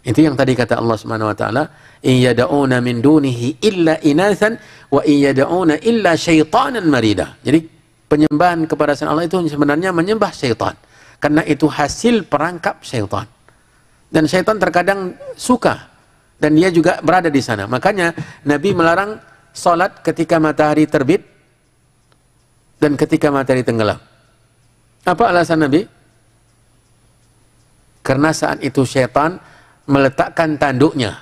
Itu yang tadi kata Allah Subhanahu wa taala, in yad'una min dunihi illa inathan wa in yad'una illa syaitanan marida. Jadi penyembahan kepada selain Allah itu sebenarnya menyembah syaitan, karena itu hasil perangkap syaitan. Dan syaitan terkadang suka, dan dia juga berada di sana. Makanya Nabi melarang salat ketika matahari terbit dan ketika matahari tenggelam. Apa alasan Nabi? Karena saat itu syaitan meletakkan tanduknya.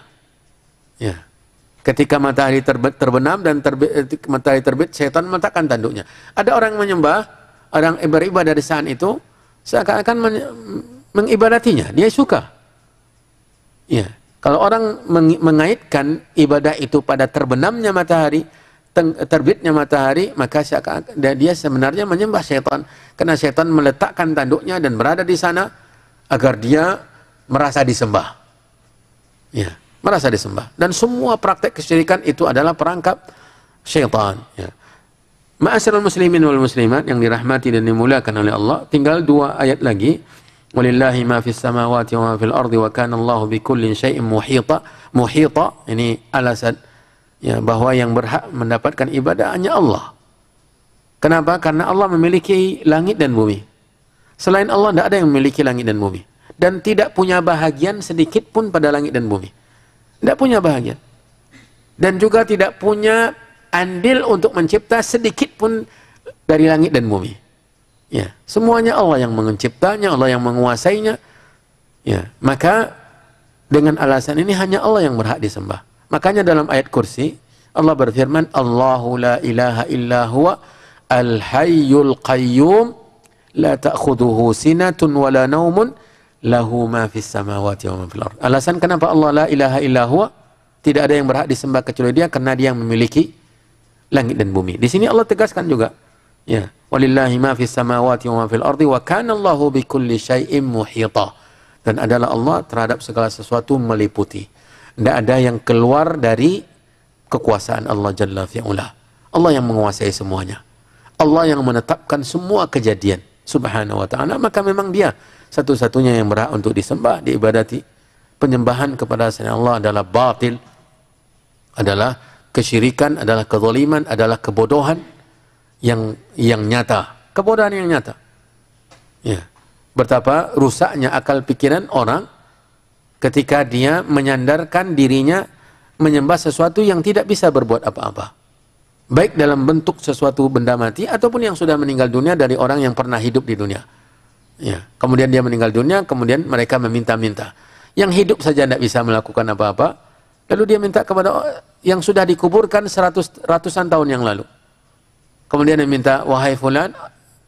Ya. Ketika matahari terbenam dan matahari terbit, syaitan meletakkan tanduknya. Ada orang menyembah, orang beribadah di saat itu, seakan-akan mengibadatinya. Dia suka. Ya. Kalau orang mengaitkan ibadah itu pada terbenamnya matahari, terbitnya matahari, maka dia sebenarnya menyembah syaitan. Karena syaitan meletakkan tanduknya dan berada di sana agar dia merasa disembah. Ya, merasa disembah. Dan semua praktek kesyirikan itu adalah perangkap syaitan. Ya. Ma'asyiral muslimin wal muslimat yang dirahmati dan dimuliakan oleh Allah, tinggal 2 ayat lagi. Walillahi ma fis samawati wa ma fil ardi wa kana Allahu bikulli syai'in muhita. Ini alasan ya, bahwa yang berhak mendapatkan ibadah hanya Allah. Kenapa? Karena Allah memiliki langit dan bumi. Selain Allah tidak ada yang memiliki langit dan bumi. Dan tidak punya bahagian sedikit pun pada langit dan bumi. Tidak punya bahagian. Dan juga tidak punya andil untuk mencipta sedikit pun dari langit dan bumi. Ya, semuanya Allah yang menciptanya, Allah yang menguasainya. Ya, maka dengan alasan ini hanya Allah yang berhak disembah. Makanya dalam ayat kursi Allah berfirman, Allahu la ilaha illa huwa al-hayyul qayyum la ta'khudhuhu sinatun wa la naumun lahu ma fis samawati wa ma fil ardh. Alasan kenapa Allah la ilaha illa huwa, tidak ada yang berhak disembah kecuali Dia, karena Dia yang memiliki langit dan bumi. Di sini Allah tegaskan juga, ya, walillahi ma fis samawati wa ma fil ardi wa kana Allahu bikulli syai'in muhita. Dan adalah Allah terhadap segala sesuatu meliputi. Tidak ada yang keluar dari kekuasaan Allah Jalla fi'ula. Allah yang menguasai semuanya. Allah yang menetapkan semua kejadian subhanahu wa ta'ala, maka memang dia satu-satunya yang berhak untuk disembah, diibadati. Penyembahan kepada selain Allah adalah batil, adalah kesyirikan, adalah kezaliman, adalah kebodohan yang nyata, kebodohan yang nyata. Ya. Betapa rusaknya akal pikiran orang ketika dia menyandarkan dirinya menyembah sesuatu yang tidak bisa berbuat apa-apa. Baik dalam bentuk sesuatu benda mati ataupun yang sudah meninggal dunia dari orang yang pernah hidup di dunia. Ya. Kemudian dia meninggal dunia, kemudian mereka meminta-minta. Yang hidup saja tidak bisa melakukan apa-apa, lalu dia minta kepada yang sudah dikuburkan ratusan tahun yang lalu. Kemudian dia minta, wahai fulan,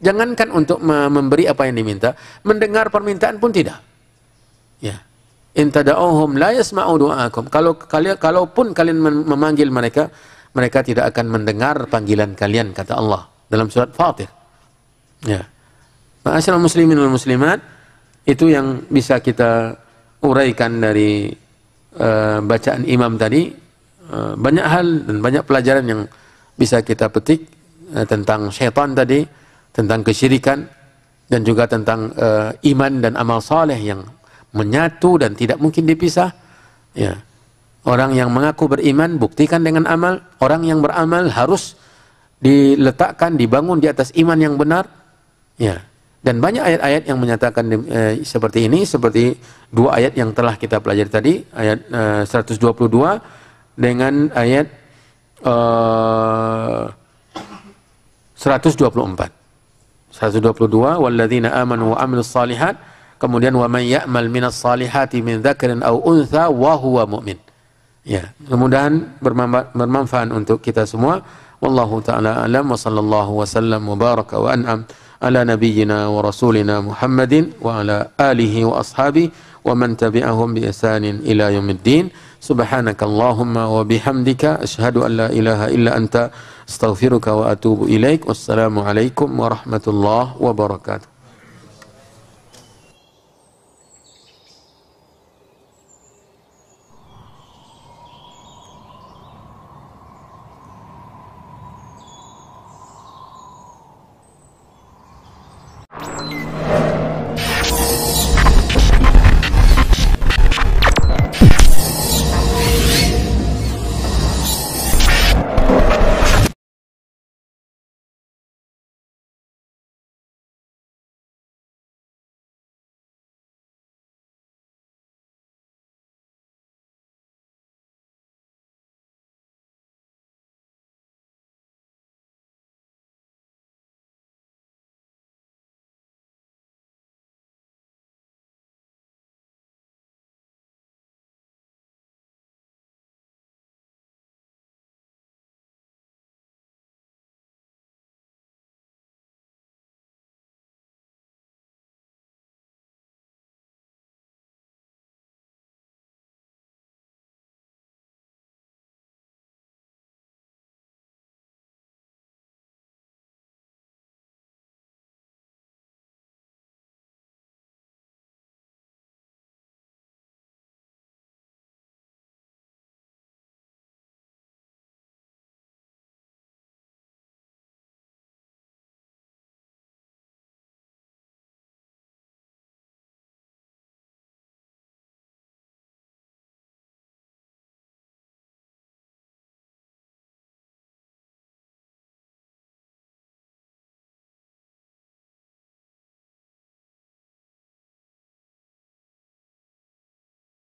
jangankan untuk memberi apa yang diminta, mendengar permintaan pun tidak. Ya. In tada'uhum la yasma'u du'akum. Kalaupun kalian memanggil mereka, mereka tidak akan mendengar panggilan kalian, kata Allah dalam surat Fatir. Ya. Ma'asyiral muslimin wal muslimat, itu yang bisa kita uraikan dari bacaan imam tadi. Banyak hal dan banyak pelajaran yang bisa kita petik tentang syaitan tadi, tentang kesyirikan, dan juga tentang iman dan amal saleh yang menyatu dan tidak mungkin dipisah. Ya. Orang yang mengaku beriman buktikan dengan amal. Orang yang beramal harus diletakkan, dibangun di atas iman yang benar. Ya. Dan banyak ayat-ayat yang menyatakan seperti ini, seperti dua ayat yang telah kita pelajari tadi, ayat 122 dengan ayat 124. 122, walladzina amanu wa amilus salihat, kemudian wa man ya'mal minas salihati min dzakarin aw untha wa huwa mu'min. Ya, mudah-mudahan bermanfaat untuk kita semua. Wallahu taala alam, wa sallallahu wasallam wa baraka wa an'am ala nabiyyina wa rasulina Muhammadin wa ala alihi wa ashabihi wa man tabi'ahum bi ihsanin ila yaumiddin. Subhanakallahumma wa bihamdika asyhadu an la ilaha illa anta astaghfiruka wa atubu ilaik. Wassalamu alaikum warahmatullahi wabarakatuh.